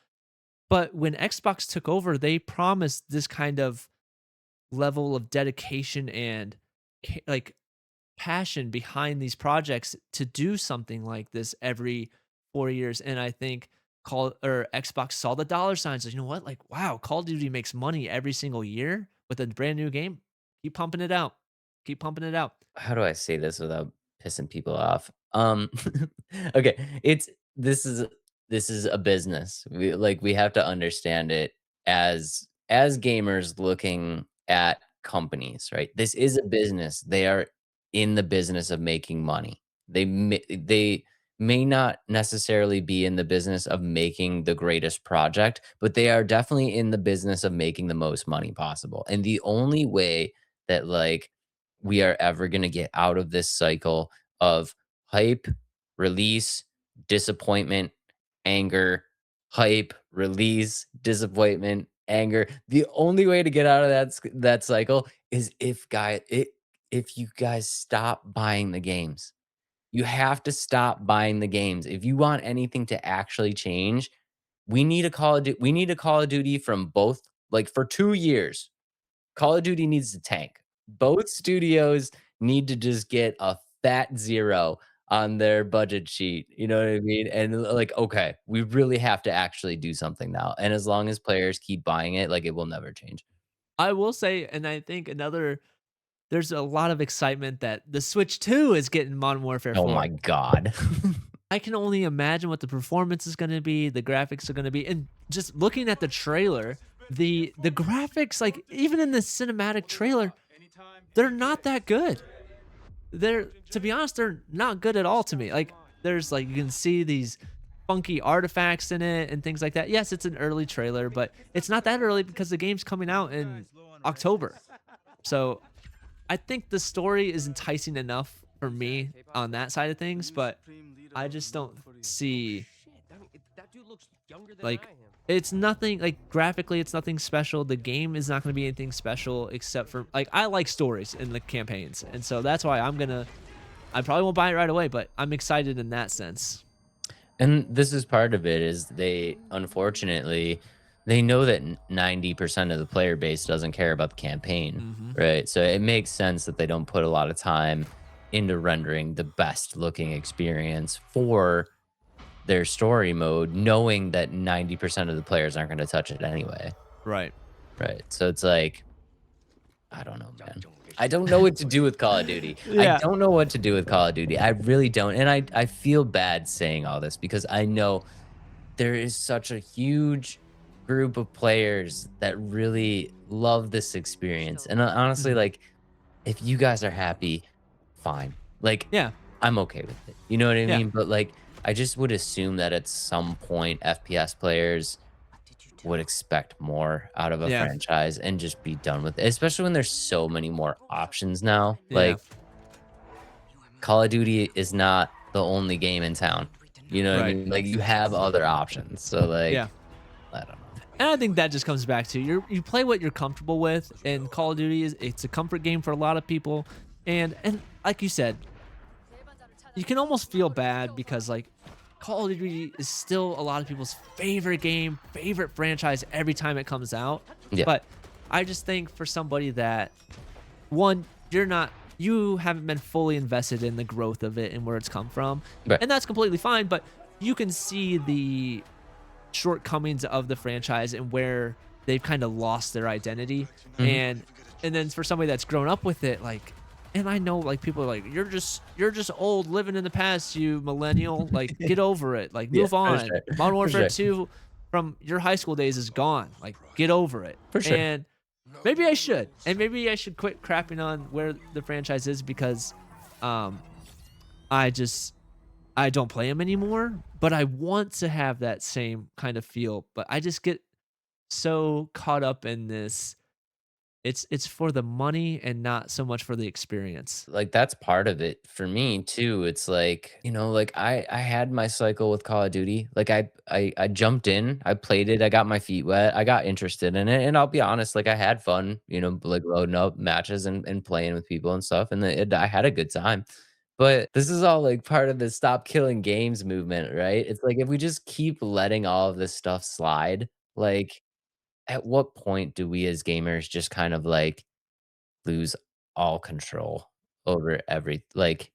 But when Xbox took over, they promised this kind of level of dedication and like passion behind these projects to do something like this every 4 years, and I think Call or Xbox saw the dollar signs, like, "You know what? Like, wow, Call of Duty makes money every single year with a brand new game. Keep pumping it out. Keep pumping it out." How do I say this without pissing people off? Okay, it's this is a business. We have to understand it as gamers looking at companies, right? This is a business. They are in the business of making money. They may not necessarily be in the business of making the greatest project, but they are definitely in the business of making the most money possible. And the only way that we are ever going to get out of this cycle of hype, release, disappointment, anger, hype, release, disappointment, anger. The only way to get out of that cycle is if you guys stop buying the games. You have to stop buying the games. If you want anything to actually change, we need a Call of Duty from both, like, for 2 years. Call of Duty needs to tank. Both studios need to just get a fat 0 on their budget sheet, you know what I mean? And, like, okay, we really have to actually do something now, and as long as players keep buying it, like, it will never change. I will say, and I think there's a lot of excitement that the Switch 2 is getting Modern Warfare Oh my 4. god. I can only imagine what the performance is gonna be, the graphics are gonna be, and just looking at the trailer, the graphics, like, even in the cinematic trailer, they're not that good. They're to be honest, they're not good at all to me. Like, there's, like, you can see these funky artifacts in it and things like that. Yes, it's an early trailer, but it's not that early because the game's coming out in October. So, I think the story is enticing enough for me on that side of things, but I just don't see like it's nothing like graphically it's nothing special. The game is not going to be anything special except for like I like stories in the campaigns. And so that's why I probably won't buy it right away, but I'm excited in that sense. And this is part of it is they unfortunately they know that 90% of the player base doesn't care about the campaign, Mhm. right? So it makes sense that they don't put a lot of time into rendering the best looking experience for their story mode, knowing that 90% of the players aren't going to touch it anyway, Right. right? So it's like I don't know, man. I don't know what to do with Call of Duty. I Yeah. don't know what to do with Call of Duty. I really don't. And I feel bad saying all this because I know there is such a huge group of players that really love this experience. And honestly, Mhm. like, if you guys are happy, fine. Like, Yeah. I'm okay with it. You know what I Yeah. mean? But like, I just would assume that at some point, FPS players would expect more out of a Yeah. franchise and just be done with it, especially when there's so many more options now. Yeah. Like, Call of Duty is not the only game in town. You know what I Right. mean? Like, you have other options. So, Yeah. like, I don't know. And I think that just comes back to you play what you're comfortable with, and Call of Duty is it's a comfort game for a lot of people. And like you said, you can almost feel bad because like Call of Duty is still a lot of people's favorite game, favorite franchise every time it comes out. Yeah. But I just think for somebody that one, you haven't been fully invested in the growth of it and where it's come from. Right. And that's completely fine, but you can see the shortcomings of the franchise and where they've kind of lost their identity. Mhm. And then for somebody that's grown up with it, like and I know like people are like, you're just old living in the past, you millennial. Like, get over it. Like, Yeah, move for on. sure. Modern For Warfare sure. 2 from your high school days is gone. Like, get over it. For sure. And maybe I should. And maybe I should quit crapping on where the franchise is because um I just I don't play them anymore, but I want to have that same kind of feel, but I just get so caught up in this. It's for the money and not so much for the experience. Like, that's part of it for me too. It's like, like I had my cycle with Call of Duty. Like I jumped in, I played it, I got my feet wet, I got interested in it, and I'll be honest, like I had fun, like loading up matches and playing with people and stuff, and I had a good time. But this is all like part of the stop killing games movement, right? It's like if we just keep letting all of this stuff slide, like at what point do we as gamers just kind of like lose all control over like,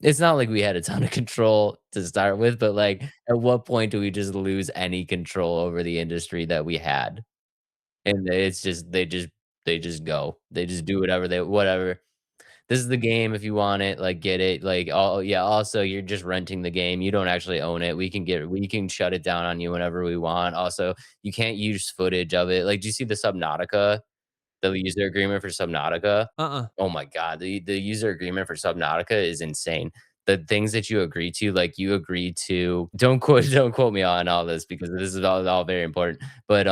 it's not like we had a ton of control to start with, but, like, at what point do we just lose any control over the industry that we had? And it's just they just go. They just do whatever. This is the game, if you want it, like, get it, like, oh, yeah, also, you're just renting the game, you don't actually own it, we can shut it down on you whenever we want, also, you can't use footage of it, like, do you see the Subnautica? The user agreement for Subnautica. Uh-uh. Oh my god, the user agreement for Subnautica is insane. The things that you agree to, like, you agree to don't quote me on all this because this is all very important, but,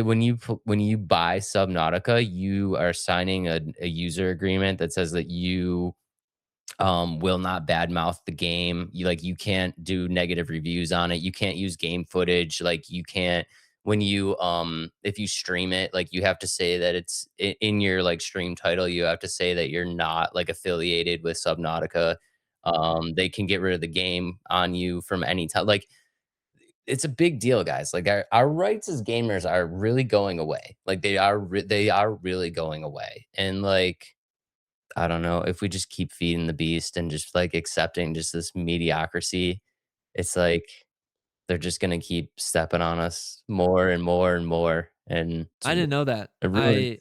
when you buy Subnautica, you are signing a user agreement that says that you will not badmouth the game. You can't do negative reviews on it. You can't use game footage. Like you can't when you if you stream it, like you have to say that it's in your like stream title, you have to say that you're not like affiliated with Subnautica. They can get rid of the game on you from any time. Like it's a big deal, guys. Like our rights as gamers are really going away. Like they are really going away. And like I don't know, if we just keep feeding the beast and just, like, accepting just this mediocrity, it's like they're just gonna keep stepping on us more and more and more, and I didn't know that. it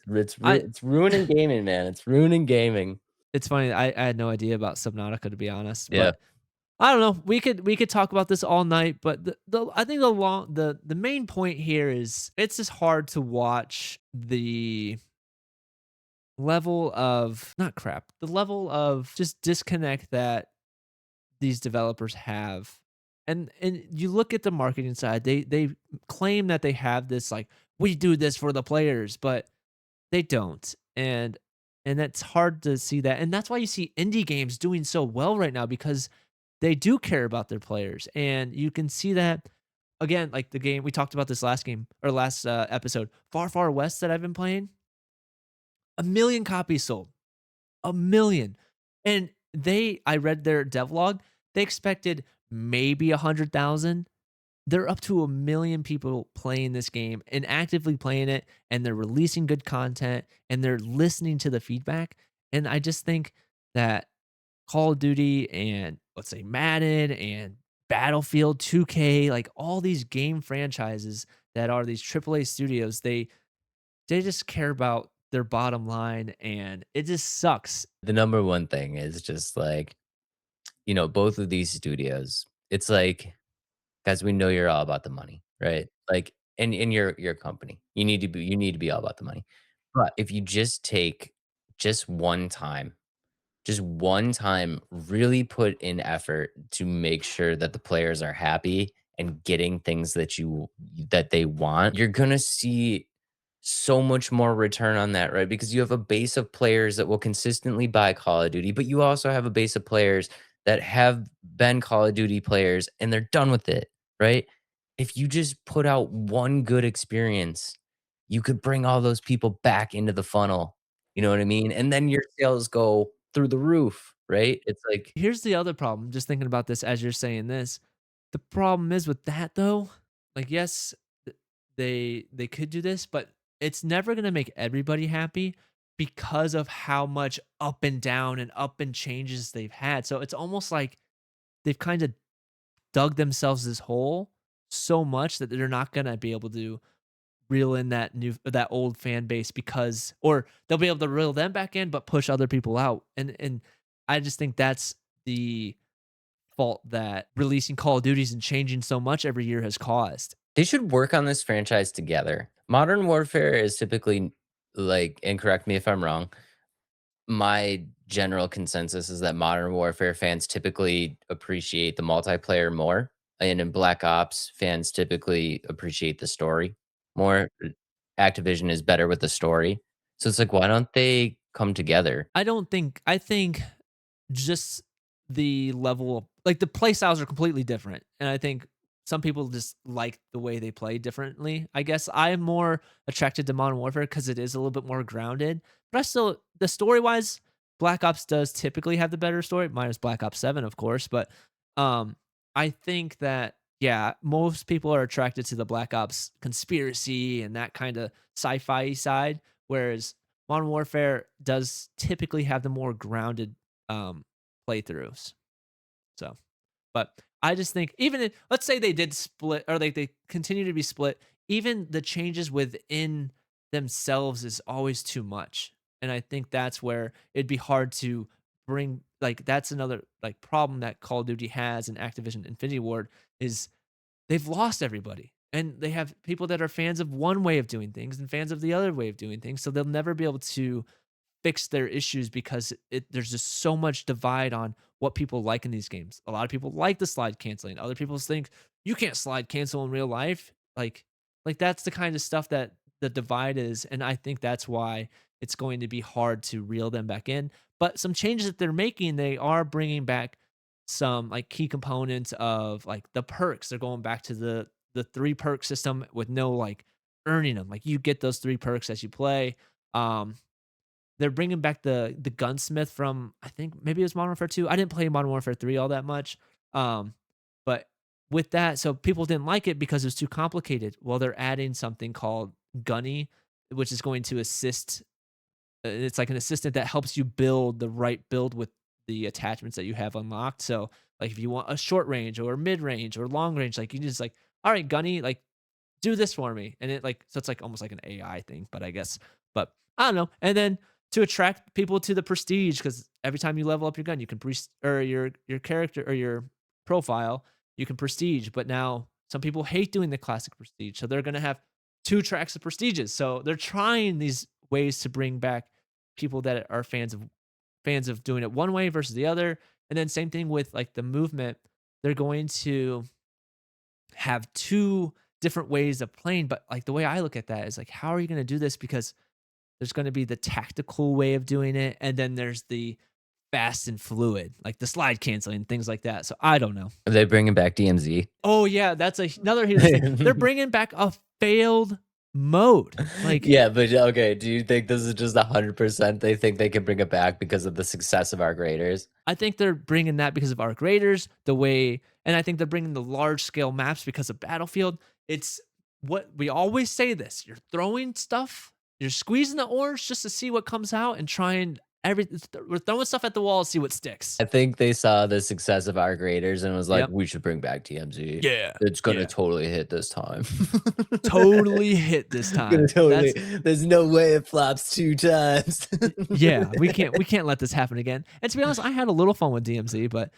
ruins I it's ruining gaming, man, it's ruining gaming. it's funny, I had no idea about Subnautica, to be honest, Yeah. but I don't know. We could talk about this all night, but the I think the main point here is it's just hard to watch the level of not crap, the level of just disconnect that these developers have. And you look at the marketing side, they claim that they have this like we do this for the players, but they don't. And that's hard to see that. And that's why you see indie games doing so well right now because they do care about their players. And you can see that again, like the game we talked about this last game or last episode, Far Far West that I've been playing, 1 million copies sold. 1 million. And I read their devlog, they expected maybe 100,000. They're up to 1 million people playing this game and actively playing it, and they're releasing good content and they're listening to the feedback. And I just think that Call of Duty and let's say Madden and Battlefield 2K, like all these game franchises that are these AAA studios, they just care about their bottom line and it just sucks. The number one thing is just, like, both of these studios, it's like, "Guys, we know you're all about the money," right? Like, in your company, you need to be all about the money. But if you just take just one time, really put in effort to make sure that the players are happy and getting things that they want, you're gonna see so much more return on that, right? Because you have a base of players that will consistently buy Call of Duty, but you also have a base of players that have been Call of Duty players and they're done with it, right? If you just put out one good experience, you could bring all those people back into the funnel. You know what I mean? And then your sales go through the roof, right? It's like Here's the other problem, just thinking about this as you're saying this. The problem is with that though, like yes, they could do this, but it's never going to make everybody happy because of how much up and down and up and changes they've had. So it's almost like they've kind of dug themselves this hole so much that they're not going to be able to reel in that old fan base because or they'll be able to reel them back in but push other people out. And I just think that's the fault that releasing Call of Duties and changing so much every year has caused. they should work on this franchise together. Modern Warfare is typically like, and correct me if I'm wrong, my general consensus is that Modern Warfare fans typically appreciate the multiplayer more, and in Black Ops, fans typically appreciate the story more. Activision is better with the story. So it's like, why don't they come together? I think just the level of like the play styles are completely different. And I think some people just like the way they play differently. I guess I'm more attracted to Modern Warfare because it is a little bit more grounded. But I still the story wise, Black Ops does typically have the better story, minus Black Ops 7, of course. But um I think that yeah, most people are attracted to the Black Ops conspiracy and that kind of sci-fi side, whereas Modern Warfare does typically have the more grounded um, playthroughs. So, but I just think even if, let's say they did split or like they continue to be split, even the changes within themselves is always too much. And I think that's where it'd be hard to bring like that's another like problem that Call of Duty has and Activision Infinity Ward is they've lost everybody. And they have people that are fans of one way of doing things and fans of the other way of doing things. So they'll never be able to fix their issues because there's just so much divide on what people like in these games. A lot of people like the slide canceling. Other people think you can't slide cancel in real life. Like that's the kind of stuff that the divide is, and I think that's why it's going to be hard to reel them back in. But some changes that they're making, they are bringing back some like key components of like the perks. They're going back to the 3 perk system with no like earning them. Like you get those 3 perks as you play. Um, they're bringing back the gunsmith from I think maybe it was Modern Warfare 2. I didn't play Modern Warfare 3 all that much. Um, but with that, so people didn't like it because it was too complicated. Well, they're adding something called Gunny, which is going to assist. it's like an assistant that helps you build the right build with the attachments that you have unlocked. So, like, if you want a short range or mid range or long range, like, you just like, all right, Gunny, like, do this for me. And it like, so it's like almost like an AI thing, but I guess, but I don't know. And then to attract people to the prestige, because every time you level up your gun, you can or your character or your profile, you can prestige. But now some people hate doing the classic prestige. So they're gonna have two tracks of prestiges. So they're trying these ways to bring back people that are fans of doing it one way versus the other. And then same thing with like the movement. They're going to have two different ways of playing. But like the way I look at that is like, how are you going to do this? Because there's going to be the tactical way of doing it, and then there's the fast and fluid, like the slide canceling, things like that. So I don't know. Are they bringing back DMZ? Oh yeah, that's another huge thing. They're bringing back a failed mode. Like, Yeah, but okay, do you think this is just 100% they think they can bring it back because of the success of our graders? I think they're bringing that because of our graders, the way, and I think they're bringing the large scale maps because of Battlefield. It's what we always say this: you're throwing stuff, you're squeezing the orange just to see what comes out, and trying we're throwing stuff at the wall to see what sticks. I think they saw the success of our graders and was like, Yep. we should bring back TMZ. Yeah. It's gonna Yeah. totally hit this time. Totally hit this Gonna time. totally, there's no way it flops 2 times. Yeah, we can't let this happen again. And to be honest, I had a little fun with DMZ, but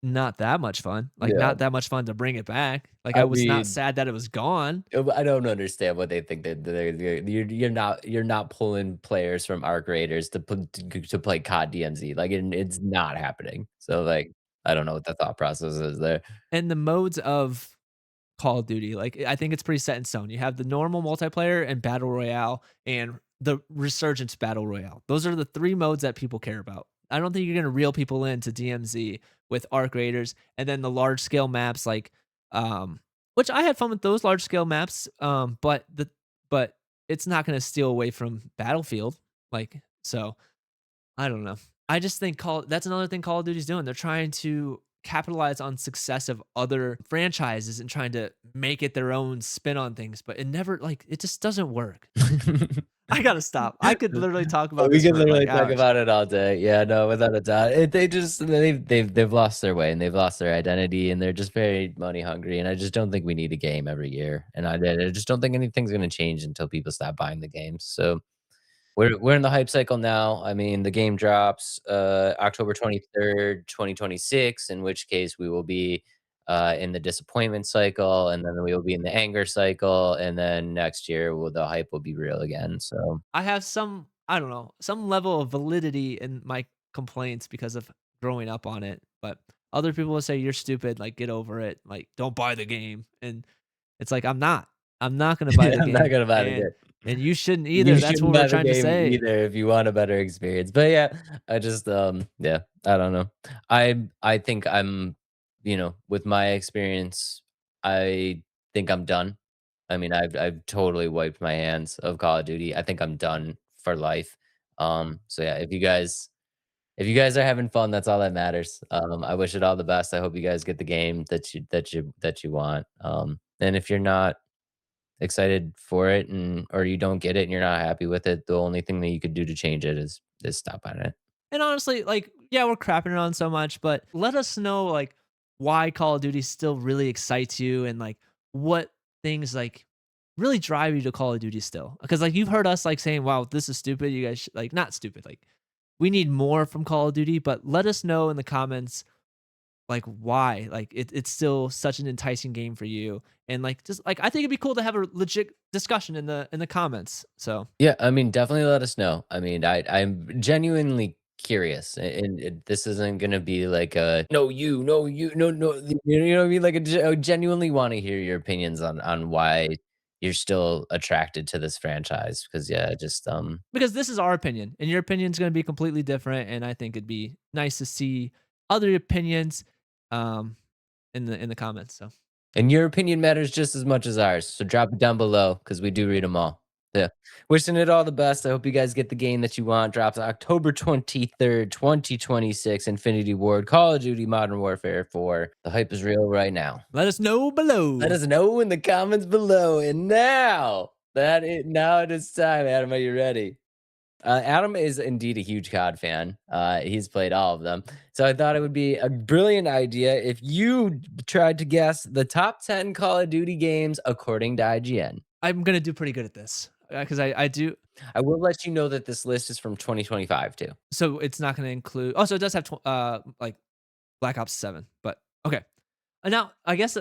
not that much fun. Like, Yeah. not that much fun to bring it back. Like, I I was not mean, sad that it was gone. I don't understand what they think that you're not pulling players from our graders to play COD DMZ. Like, it's not happening. So, like, I don't know what the thought process is there. And the modes of Call of Duty, like, I think it's pretty set in stone. You have the normal multiplayer and battle royale and the resurgence battle royale. Those are the 3 modes that people care about. I don't think you're gonna reel people into DMZ with arc raiders, and then the large scale maps like, which I had fun with those large scale maps, but it's not gonna steal away from Battlefield. Like, so I don't know. I just think that's another thing Call of Duty's doing. They're trying to capitalize on success of other franchises and trying to make it their own spin on things, but it never, like, it just doesn't work. I gotta stop. I could literally talk about We this can for literally like talk hours. about it all day. Yeah, no, without a doubt. They've lost their way and they've lost their identity and they're just very money hungry. And I just don't think we need a game every year. And I just don't think anything's gonna change until people stop buying the games. So we're in the hype cycle now. I mean, the game drops October 23rd, 2026, in which case we will be in the disappointment cycle, and then we will be in the anger cycle, and then next year the hype will be real again. So I have some, I don't know, some level of validity in my complaints because of growing up on it, but other people will say you're stupid, like, get over it, like, don't buy the game. And it's like, I'm not. I'm not gonna buy the I'm not game. gonna buy the And game. you shouldn't You either. That's shouldn't what we're buy the trying to game say. either if you want a better experience. But yeah, I just yeah, I don't know. I think I'm, with my experience, I think I'm done. I mean, I've totally wiped my hands of Call of Duty. I think I'm done for life. So yeah, if you guys are having fun, that's all that matters. I wish it all the best. I hope you guys get the game that you want. And if you're not excited for it or you don't get it and you're not happy with it, the only thing that you could do to change it is stop on it. And honestly, like, yeah, we're crapping it on so much, but let us know like why Call of Duty still really excites you, and like what things like really drive you to Call of Duty still. Because like you've heard us like saying, "Wow, this is stupid." You guys like, not stupid. Like, we need more from Call of Duty, but let us know in the comments like why like it's still such an enticing game for you, and like just like I think it'd be cool to have a legit discussion in the comments. So Yeah, I mean, definitely let us know. I mean, I'm genuinely curious, and this isn't gonna be like a no, no, no. You know what I mean? Like, I genuinely want to hear your opinions on why you're still attracted to this franchise. Because yeah, just because this is our opinion and your opinion is going to be completely different, and I think it'd be nice to see other opinions um in the comments. So and your opinion matters just as much as ours. So drop it down below because we do read them all. Yeah. Wishing it all the best. I hope you guys get the game that you want. Drops October 23rd, 2026. Infinity Ward, Call of Duty Modern Warfare 4. The hype is real right now. let us know below. Let us know in the comments below. And now it is time. Adam, are you ready? Adam is indeed a huge COD fan. He's played all of them. So I thought it would be a brilliant idea if you tried to guess the top 10 Call of Duty games according to IGN. I'm gonna do pretty good at this because I do. I will let you know that this list is from 2025 too. So it's not gonna include. Oh, so it does have like Black Ops 7, but okay. Now I guess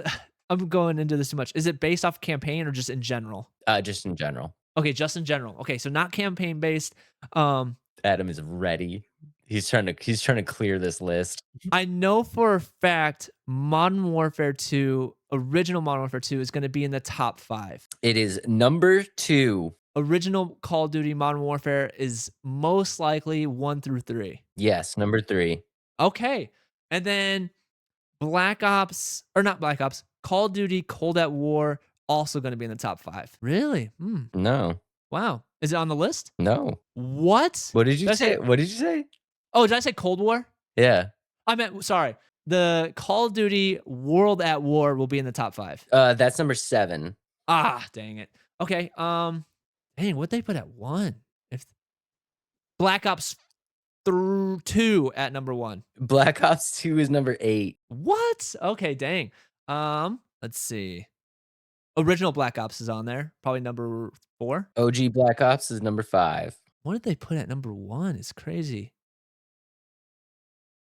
I'm going into this too much. Is it based off campaign or just in general? Just in general. Okay, just in general. Okay, so not campaign based. Um, Adam is ready. He's trying to clear this list. I know for a fact Modern Warfare 2, original Modern Warfare 2 is going to be in the top 5. It is number 2. Original Call of Duty Modern Warfare is most likely 1 through 3. Yes, number 3. Okay. And then Black Ops, or not Black Ops, Call of Duty Cold at War, also going to be in the top 5. Really? No. Wow. Is it on the list? No. What? What did you Did I say? What did you say? Oh, did I say Cold War? Yeah. I meant, sorry. The Call of Duty World at War will be in the top 5. That's number 7. Ah, dang it. Okay. Dang, what'd they put at 1? If Black Ops 2 at number 1. Black Ops 2 is number 8. What? Okay, dang. Let's see. Original Black Ops is on there, probably number 4. OG Black Ops is number 5. What did they put at number 1? It's crazy.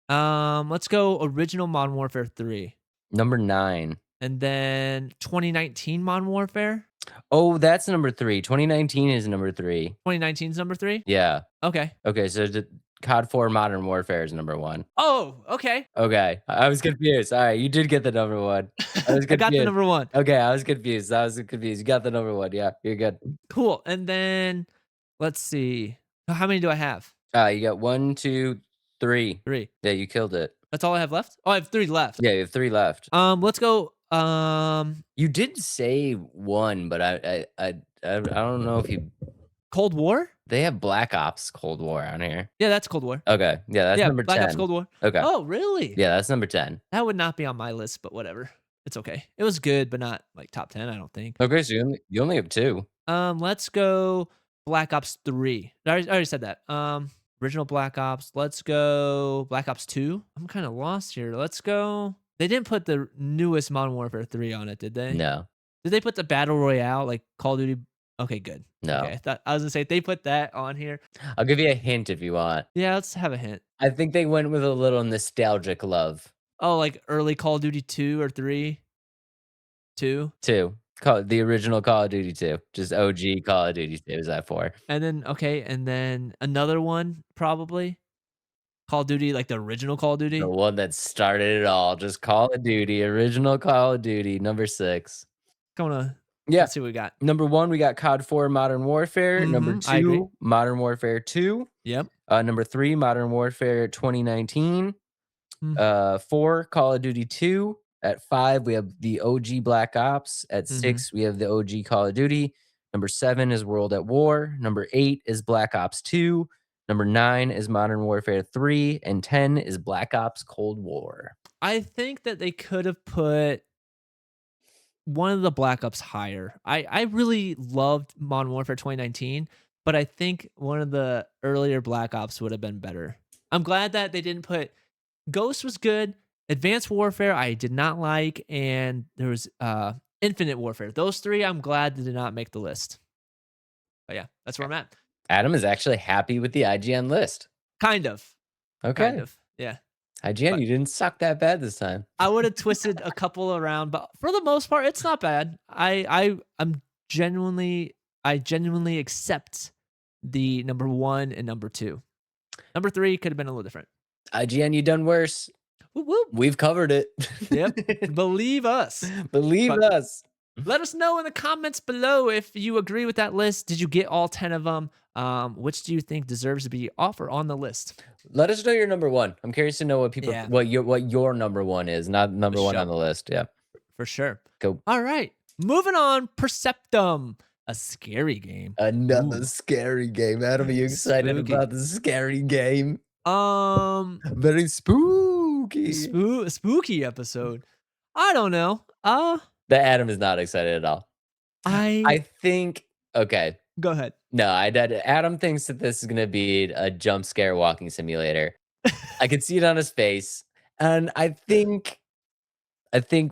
Let's go original Modern Warfare 3. Number 9. And then 2019 Modern Warfare. Oh, that's number 3. 2019 is number 3. 2019 is number 3. Yeah. Okay. Okay, so the COD 4 Modern Warfare is number 1. Oh, okay. Okay. I was confused. All right, you did get the number 1. I was confused. I got the number 1. Okay, I was confused. You got the number 1. Yeah, you're good. Cool. And then let's see. How many do I have? You got 1, 2, 3. 3. Yeah, you killed it. That's all I have left? Oh, I have 3 left. Yeah, you have 3 left. Let's go. You did say 1, but I don't know if you. Cold War? They have Black Ops Cold War on here. Yeah, that's Cold War. Okay, yeah, that's number Black 10. Ops Cold War. Okay. Oh, really? Yeah, that's number 10. That would not be on my list, but whatever. It's okay. It was good, but not like top 10, I don't think. Okay, so you only have 2. Let's go Black Ops 3. I already said that. Original Black Ops. Let's go Black Ops 2. I'm kind of lost here. Let's go. They didn't put the newest Modern Warfare 3 on it, did they? No. Did they put the Battle Royale, like Call of Duty? Okay, good. No. Okay, I was gonna say if they put that on here. I'll give you a hint if you want. Yeah, let's have a hint. I think they went with a little nostalgic love. Oh, like early Call of Duty 2 or 3? 2? 2. The original Call of Duty 2. Just OG Call of Duty 2 is that 4. And then, okay, and then another one, probably. Call of Duty, like the original Call of Duty? The one that started it all. Just Call of Duty. Original Call of Duty. Number 6. Yeah. Let's see what we got. Number 1, we got COD 4 Modern Warfare. Number I agree. 2, Modern Warfare 2. Yep. Number 3, Modern Warfare 2019. 4, Call of Duty 2. At 5, we have the OG Black Ops. At 6, we have the OG Call of Duty. Number 7 is World at War. Number 8 is Black Ops 2. Number 9 is Modern Warfare 3. And 10 is Black Ops Cold War. I think that they could have put one of the Black Ops higher. I really loved Modern Warfare 2019, but I think one of the earlier Black Ops would have been better. I'm glad that they didn't put Ghost was good. Advanced Warfare I did not like, and there was Infinite Warfare. Those 3 I'm glad they did not make the list. But yeah, that's where I'm at. Adam is actually happy with the IGN list. Kind of. Okay. Kind of. Yeah. IGN, you didn't suck that bad this time. I would have twisted a couple around, but for the most part, it's not bad. I genuinely accept the number 1 and number 2. Number 3 could have been a little different. IGN, you done worse. Whoop, whoop. We've covered it. Yep. Believe us. Believe us. Let us know in the comments below if you agree with that list. Did you get all 10 of them? Which do you think deserves to be off or on the list? Let us know your number 1. I'm curious to know what people what your number 1 is, not number 1 on the list. Yeah. For sure. Go. All right. Moving on. Perceptum. A scary game. Another scary game. Adam, are you excited Spooky. about the scary game? Very spooky. Spooky episode. I don't know. The Adam is not excited at all. I think okay. Go ahead. No, I did Adam thinks that this is gonna be a jump scare walking simulator. I could see it on his face, and I think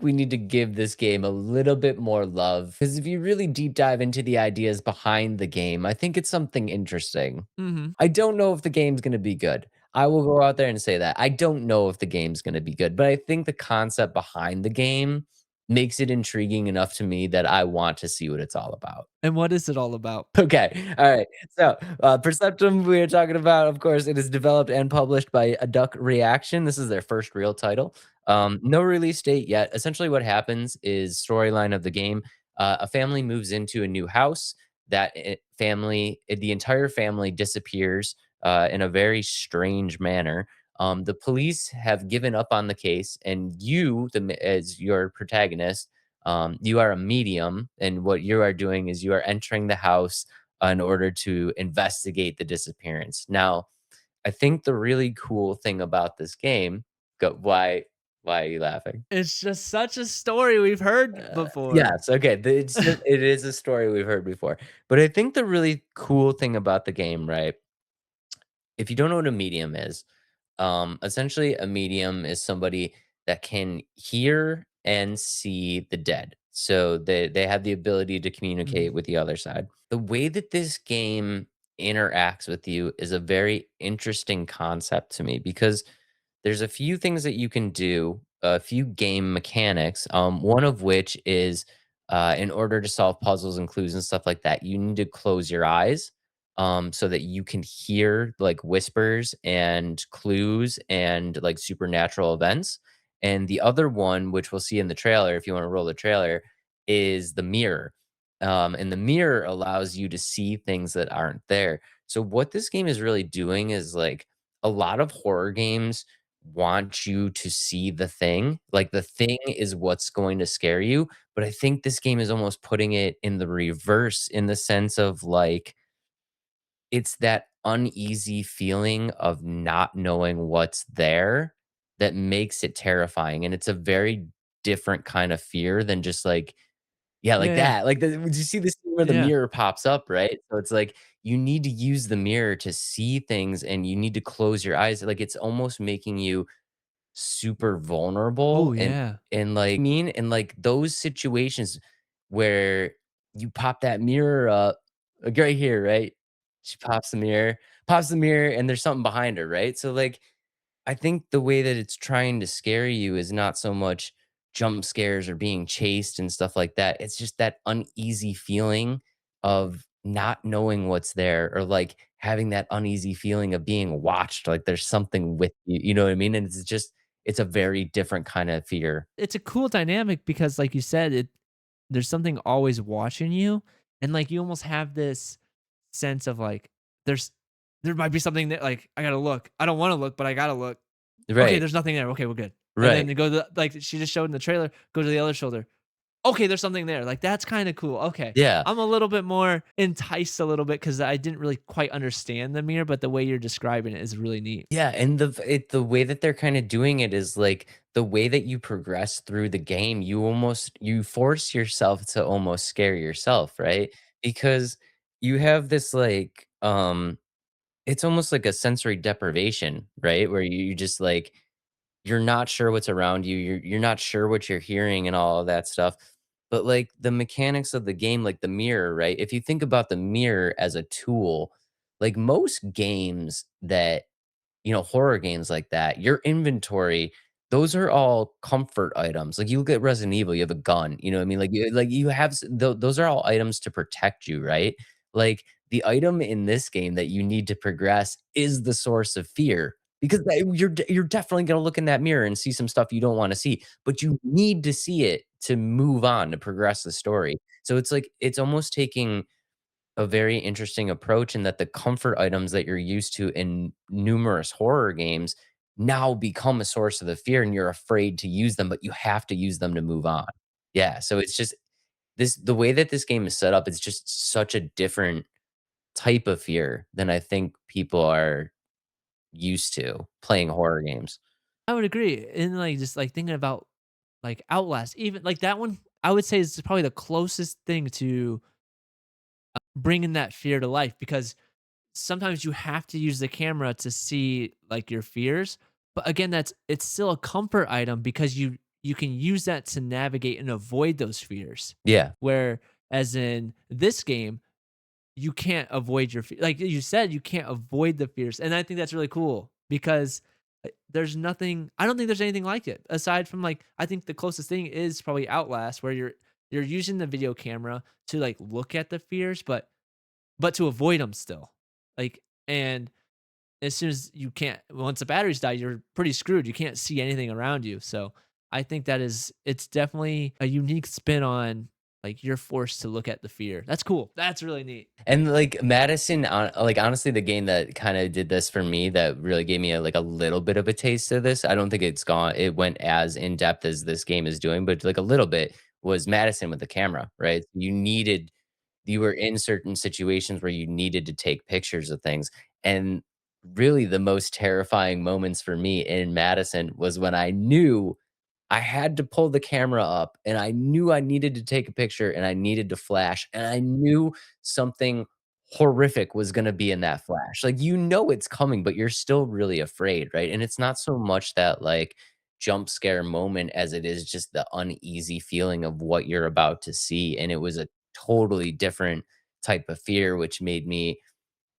we need to give this game a little bit more love because if you really deep dive into the ideas behind the game, I think it's something interesting. Mhm. I don't know if the game's gonna be good. I will go out there and say that. I don't know if the game's gonna be good, but I think the concept behind the game makes it intriguing enough to me that I want to see what it's all about. And what is it all about? Okay. All right. So, Perceptum, we are talking about, of course, it is developed and published by a Duck Reaction. This is their first real title. No release date yet. Essentially, what happens is storyline of the game. A family moves into a new house. The entire family disappears in a very strange manner. The police have given up on the case, and as your protagonist, you are a medium, and what you are doing is you are entering the house in order to investigate the disappearance. Now, I think the really cool thing about this game, why are you laughing? It's just such a story we've heard before. Yes, okay. It is a story we've heard before, but I think the really cool thing about the game, right? If you don't know what a medium is, essentially, a medium is somebody that can hear and see the dead. So they have the ability to communicate Mhm. with the other side. The way that this game interacts with you is a very interesting concept to me because there's a few things that you can do, a few game mechanics. One of which is in order to solve puzzles and clues and stuff like that, you need to close your eyes so that you can hear like whispers and clues and like supernatural events. And the other one, which we'll see in the trailer, if you want to roll the trailer, is the mirror. And the mirror allows you to see things that aren't there. So, what this game is really doing is like a lot of horror games want you to see the thing. Like the thing is what's going to scare you. But I think this game is almost putting it in the reverse in the sense of like, it's that uneasy feeling of not knowing what's there that makes it terrifying, and it's a very different kind of fear than just like yeah, like Yeah, that. Like, did you see the scene where the yeah. mirror pops up, right? So it's like, you need to use the mirror to see things, and you need to close your eyes, like, it's almost making you super Oh, vulnerable yeah. and, like in, like, those situations where you pop that mirror up, like, right here, right? She pops the mirror, and there's something behind her, right? So, like, I think the way that it's trying to scare you is not so much jump scares or being chased and stuff like that. It's just that uneasy feeling of not knowing what's there or like having that uneasy feeling of being watched, like there's something with you. You know what I mean? And it's a very different kind of fear. It's a cool dynamic because, like you said, there's something always watching you, and, like, you almost have this sense of, like, there's there might be something that, like, I gotta look. I don't wanna look, but I gotta look. Okay, Right. there's nothing there. Okay, we're good. And then Right. you go to like she just showed in the trailer, go to the other shoulder. Okay, there's something there. Like, that's kinda cool. Okay. Yeah. I'm a little bit more enticed a little bit because I didn't really quite understand the mirror, but the way you're describing it is really neat. Yeah, and the way that they're kinda doing it is, like, the way that you progress through the game, you force yourself to almost scare yourself, right? Because you have this, like, it's almost like a sensory deprivation, right? Where you just, like, you're not sure what's around you, you're not sure what you're hearing and all of that stuff, but, like, the mechanics of the game, like the mirror, right? If you think about the mirror as a tool, like, most games that horror games like that, your inventory, those are all comfort items. Like you look at Resident Evil, you have a gun, you know what I mean? Like you have those are all items to protect you, right? Like the item in this game that you need to progress is the source of fear because you're definitely going to look in that mirror and see some stuff you don't want to see, but you need to see it to move on to progress the story. So it's like it's almost taking a very interesting approach in that the comfort items that you're used to in numerous horror games now become a source of the fear and you're afraid to use them, but you have to use them to move on. Yeah. So it's just the way that this game is set up, it's just such a different type of fear than I think people are used to playing horror games. I would agree. And, like, just, like, thinking about, like, Outlast, even like, that one, I would say is probably the closest thing to bringing that fear to life because sometimes you have to use the camera to see like your fears, but again it's still a comfort item because you can use that to navigate and avoid those fears. Yeah. Where as in this game, you can't avoid your like you said, you can't avoid the fears, and I think that's really cool because there's nothing. I don't think there's anything like it aside from like I think the closest thing is probably Outlast, where you're using the video camera to like look at the fears, but to avoid them still, like and as soon as you can't once the batteries die, you're pretty screwed. You can't see anything around you. So I think that is it's definitely a unique spin on like you're forced to look at the fear. That's cool. That's really neat. And, like, Madison, like, honestly, the game that kinda did this for me that really gave me a little bit of a taste of this, I don't think it went as in-depth as this game is doing, but, like, a little bit, was Madison with the camera, right? You were in certain situations where you needed to take pictures of things, and really the most terrifying moments for me in Madison was when I knew I had to pull the camera up, and I knew I needed to take a picture, and I needed to flash, and I knew something horrific was gonna be in that flash. Like, you know it's coming, but you're still really afraid, right? And it's not so much that, like, jump scare moment as it is just the uneasy feeling of what you're about to see, and it was a totally different type of fear, which made me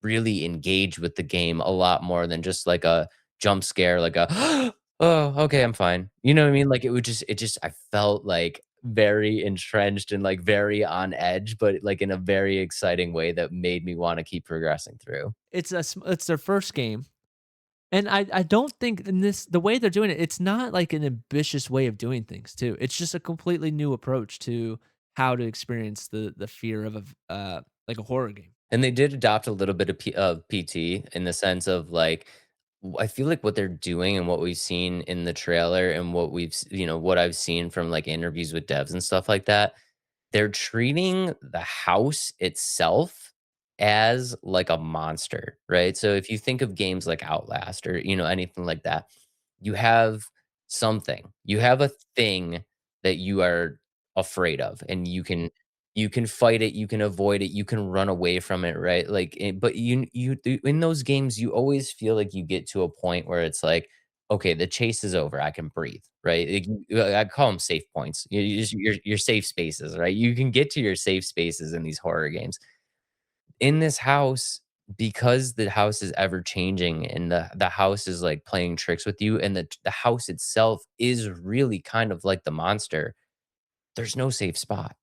really engage with the game a lot more than just like a jump scare, like a "Oh, okay, I'm fine." You know what I mean? Like, it just I felt, like, very entrenched and, like, very on edge, but, like, in a very exciting way that made me wanna keep progressing through. It's their first game. And I don't think in this the way they're doing it, it's not like an ambitious way of doing things too. It's just a completely new approach to how to experience the fear of like a horror game. And they did adopt a little bit of PT in the sense of, like, I feel like what they're doing and what we've seen in the trailer and what what I've seen from, like, interviews with devs and stuff like that, they're treating the house itself as like a monster, right? So if you think of games like Outlast or, anything like that, you have you have a thing that you are afraid of and you can fight it, you can avoid it, you can run away from it, right? Like but in those games you always feel like you get to a point where it's like, okay, the chase is over. I can breathe, right? Like, I call them safe points. Your safe spaces, right? You can get to your safe spaces in these horror games. In this house, because the house is ever changing and the house is like playing tricks with you, and the house itself is really kind of like the monster. There's no safe spot.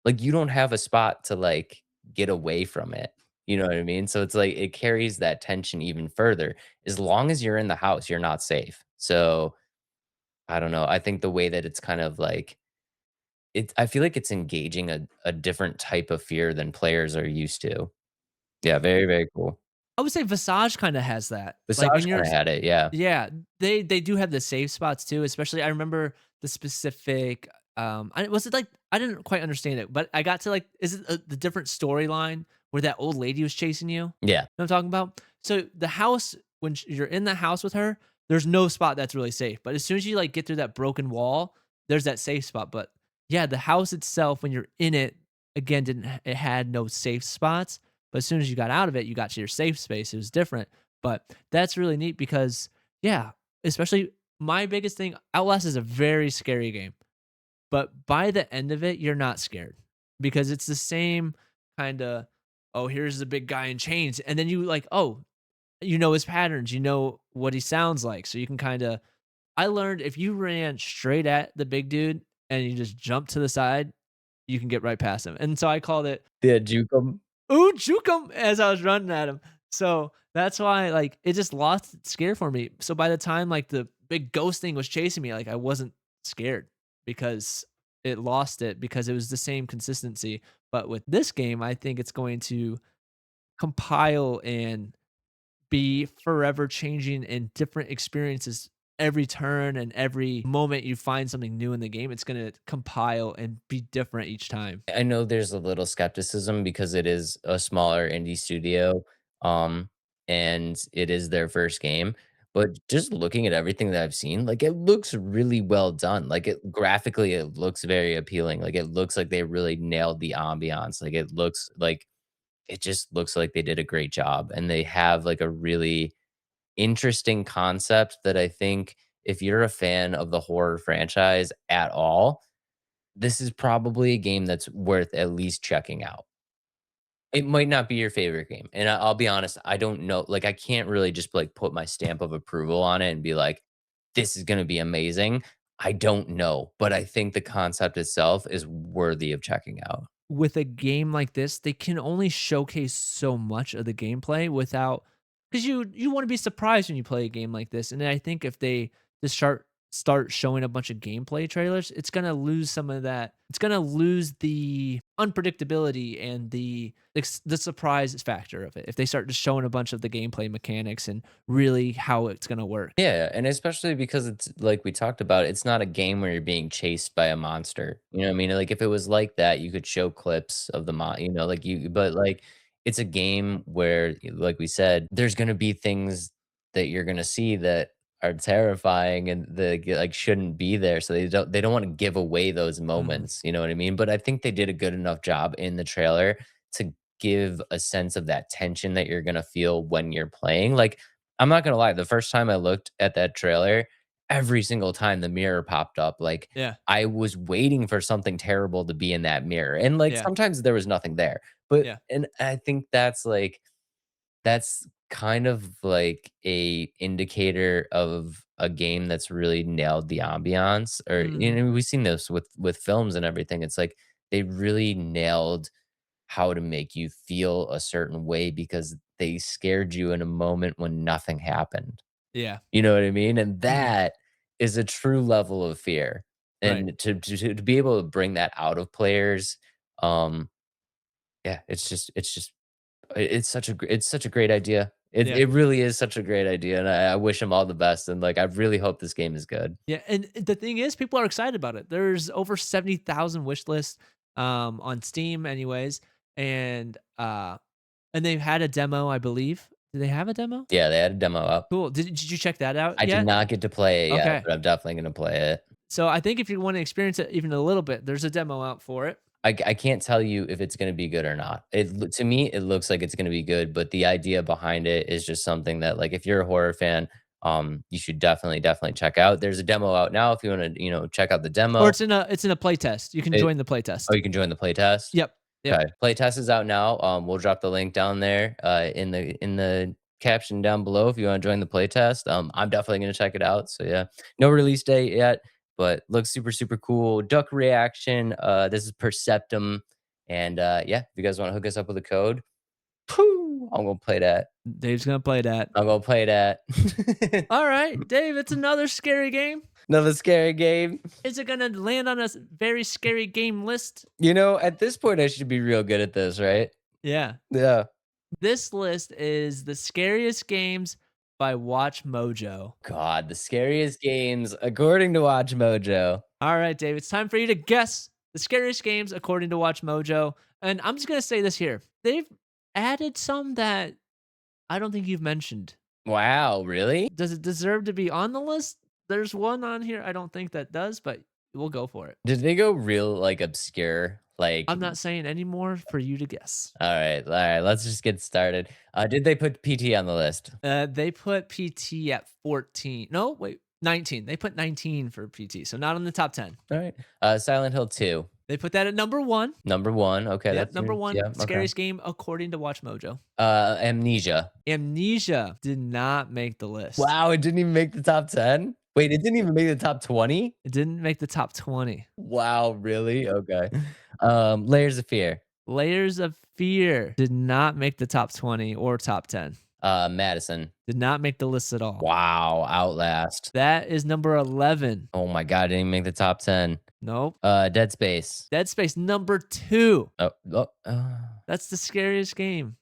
Like you don't have a spot to like get away from it. You know what I mean? So it's like it carries that tension even further. As long as you're in the house, you're not safe. So I don't know. I think the way that it's kind of like I feel like it's engaging a different type of fear than players are used to. Yeah, very, very cool. I would say Visage kinda has that. Like when Visage you're kinda had it, yeah. yeah, they do have the safe spots too, especially I remember the specific, I was it like I didn't quite understand it, but I got to like is it, the different storyline where that old lady was chasing you? Know Yeah. what I'm talking about? So the house when you're in the house with her, there's no spot that's really safe, but as soon as you, like, get through that broken wall, there's that safe spot, but yeah, the house itself, when you're in it, again, didn't ha it had no safe spots, but as soon as you got out of it, you got to your safe space, it was different, but that's really neat because yeah, especially my biggest thing, Outlast is a very scary game, but by the end of it, you're not scared because it's the same kinda, "Oh, here's the big guy in chains," and then you like, "Oh, you know his patterns, you know what he sounds like," so you can kinda I learned if you ran straight at the big dude and you just jump to the side, you can get right past him, and so I called it Yeah, juke 'em. "Ooh, juke him," as I was running at him. So, that's why, like, it just lost its scare for me. So, by the time, like, the big ghost thing was chasing me, like, I wasn't scared because it lost it because it was the same consistency. But with this game, I think it's going to compile and be forever changing and different experiences every turn and every moment you find something new in the game, it's gonna compile and be different each time. I know there's a little skepticism because it is a smaller indie studio, um, and it is their first game, but just looking at everything that I've seen, like, it looks really well done, like, graphically, it looks very appealing, like, it looks like they really nailed the ambiance, like, it looks like it just looks like they did a great job, and they have, like, a really interesting concept that I think if you're a fan of the horror franchise at all, this is probably a game that's worth at least checking out. It might not be your favorite game, and I'll be honest, I don't know, like, I can't really just, like, put my stamp of approval on it and be like, "This is gonna be amazing." I don't know, but I think the concept itself is worthy of checking out. With a game like this, they can only showcase so much of the gameplay without, because you want to be surprised when you play a game like this. And I think if they just start showing a bunch of gameplay trailers, it's gonna lose some of that. It's gonna lose the unpredictability and the surprise factor of it. If they start just showing a bunch of the gameplay mechanics and really how it's gonna work. Yeah, and especially because it's like we talked about, it's not a game where you're being chased by a monster. You know what I mean? Like if it was like that, you could show clips of the like but like it's a game where like we said, there's going to be things that you're going to see that are terrifying and like shouldn't be there. So they don't want to give away those Mhm. moments, you know what I mean? But I think they did a good enough job in the trailer to give a sense of that tension that you're going to feel when you're playing. Like I'm not gonna lie, the first time I looked at that trailer, every single time the mirror popped up, like, Yeah. I was waiting for something terrible to be in that mirror, and, like, Yeah. sometimes there was nothing there, but Yeah. and I think that's kind of like a indicator of a game that's really nailed the ambiance, or Mhm. we've seen this with films and everything, it's like they really nailed how to make you feel a certain way because they scared you in a moment when nothing happened. Yeah. You know what I mean? And Mhm. that is a true level of fear. Right. And to be able to bring that out of players, um, yeah, it's such a great idea. It Yeah. it really is such a great idea, and I wish him all the best. And like, I really hope this game is good. Yeah, and the thing is, people are excited about it. There's over 70,000 wish lists, on Steam anyways, and they've had a demo, I believe. Do they have a demo? Yeah, they had a demo up. Cool. Did you check that out I did yet? not get to play it yet, Okay. but I'm definitely gonna play it. So I think if you wanna experience it even a little bit, there's a demo out for it. I can't tell you if it's gonna be good or not. To me, it looks like it's gonna be good, but the idea behind it is just something that, like, if you're a horror fan, you should definitely check out. There's a demo out now if you wanna, check out the Or demo. it's in a playtest. You can It join the Oh, playtest. you can join the playtest? Yep. Yep. Okay, playtest is out now. We'll drop the link down there, in the caption down below if you wanna join the playtest. I'm definitely gonna check it out, so yeah. No release date yet, but looks super, super cool. Duck reaction, this is Perceptum, and, yeah, if you guys wanna hook us up with a code, poo, I'm gonna play that. Dave's gonna play that. I'm gonna play that. Alright, Dave, it's another scary game. Another scary game. Is it gonna land on a very scary game list? At this point, I should be real good at this, right? Yeah. Yeah. This list is the scariest games by Watch Mojo. God, the scariest games according to Watch Mojo. All right, Dave, it's time for you to guess the scariest games according to Watch Mojo. And I'm just going to say this here. They've added some that I don't think you've mentioned. Wow, really? Does it deserve to be on the list? There's one on here I don't think that does, but we'll go for it. Did they go real, like, obscure? Like, I'm not saying any more for you to guess. all right, let's just get started. Did they put PT on the list? They put PT at 14. No, wait, 19. They put 19 for PT, so not on the top 10. All right. Silent Hill 2, They put that at number 1. number 1. Okay, Yep, that's number your, 1 yeah, okay. scariest game according to Watch Mojo. Amnesia. Amnesia did not make the list. Wow, it didn't even make the top 10? Wait, it didn't even make the top 20? It didn't make the top 20. Wow, really? Okay. Layers of Fear. Layers of Fear did not make the top 20 or top 10. Madison. Did not make the list at all. Wow, Outlast. That is number 11. Oh my god, didn't even make the top 10. Nope. Dead Space. Dead Space number 2. Oh. That's the scariest game.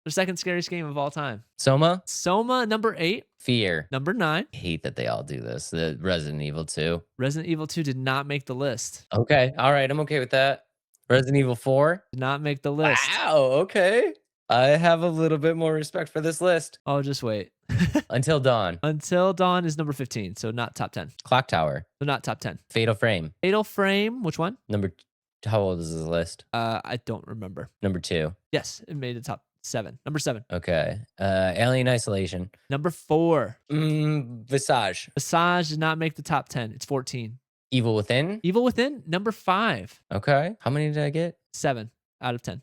The second scariest game of all time. Soma? Soma number 8. Fear. Number 9. Hate that they all do this. The Resident Evil 2. Resident Evil 2 did not make the list. Okay, alright, I'm okay with that. Resident Evil 4? Did not make the list. Wow, okay. I have a little bit more respect for this list. Oh, just wait. Until Dawn. Until Dawn is number 15, so not top 10. Clock Tower. So not top 10. Fatal Frame. Fatal Frame, which one? Number How old is this list? I don't remember. Number 2. Yes, it made the top 7. Number 7. Okay. Alien Isolation. Number 4. Visage. Visage did not make the top 10. It's 14. Evil Within. Evil Within, number 5. Okay. How many did I get? 7 out of 10.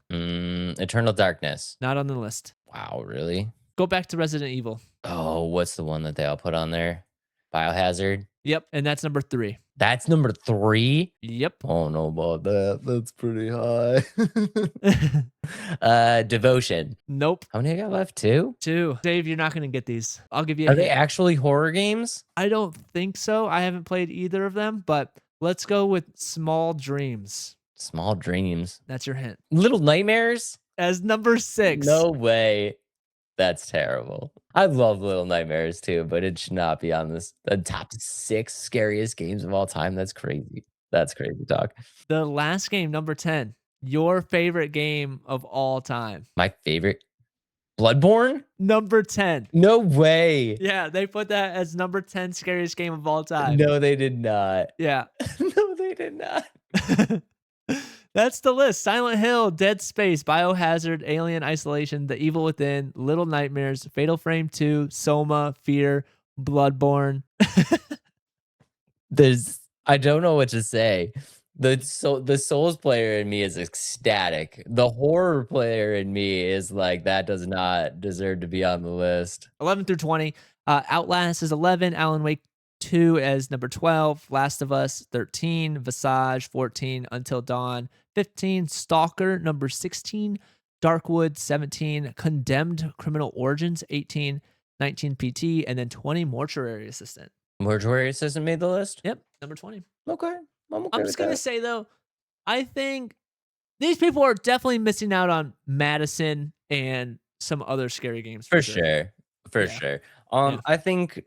Eternal Darkness. Not on the list. Wow, really? Go back to Resident Evil. Oh, what's the one that they all put on there? Biohazard. Yep, and that's number 3. That's number 3. Yep. Oh no about that. That's pretty high. Devotion. Nope. How many I got left? 2? 2. Dave, you're not going to get these. I'll give you a Are they hint. actually horror games? I don't think so. I haven't played either of them, but let's go with Small Dreams. Small Dreams. That's your hint. Little Nightmares? As number 6. No way. That's terrible. I love Little Nightmares too, but it should not be on this the top 6 scariest games of all time. That's crazy. That's crazy talk. The last game, number 10. Your favorite game of all time. My favorite. Bloodborne? Number 10. No way. Yeah, they put that as number 10 scariest game of all time. No, they did not. Yeah. No, they did not. That's the list. Silent Hill, Dead Space, Biohazard, Alien Isolation, The Evil Within, Little Nightmares, Fatal Frame 2, Soma, Fear, Bloodborne. I don't know what to say. The Souls player in me is ecstatic. The horror player in me is like, that does not deserve to be on the list. 11 through 20. Outlast is 11. Alan Wake 2 as number 12. Last of Us 13. Visage 14. Until Dawn 15. Stalker number 16. Darkwood 17. Condemned Criminal Origins 18. 19 PT. And then 20 Mortuary Assistant. Mortuary Assistant made the list? Yep, number 20. Okay. I'm I'm just going to say, though, I think these people are definitely missing out on Madison and some other scary games. For sure. For Yeah. sure. Yeah. I think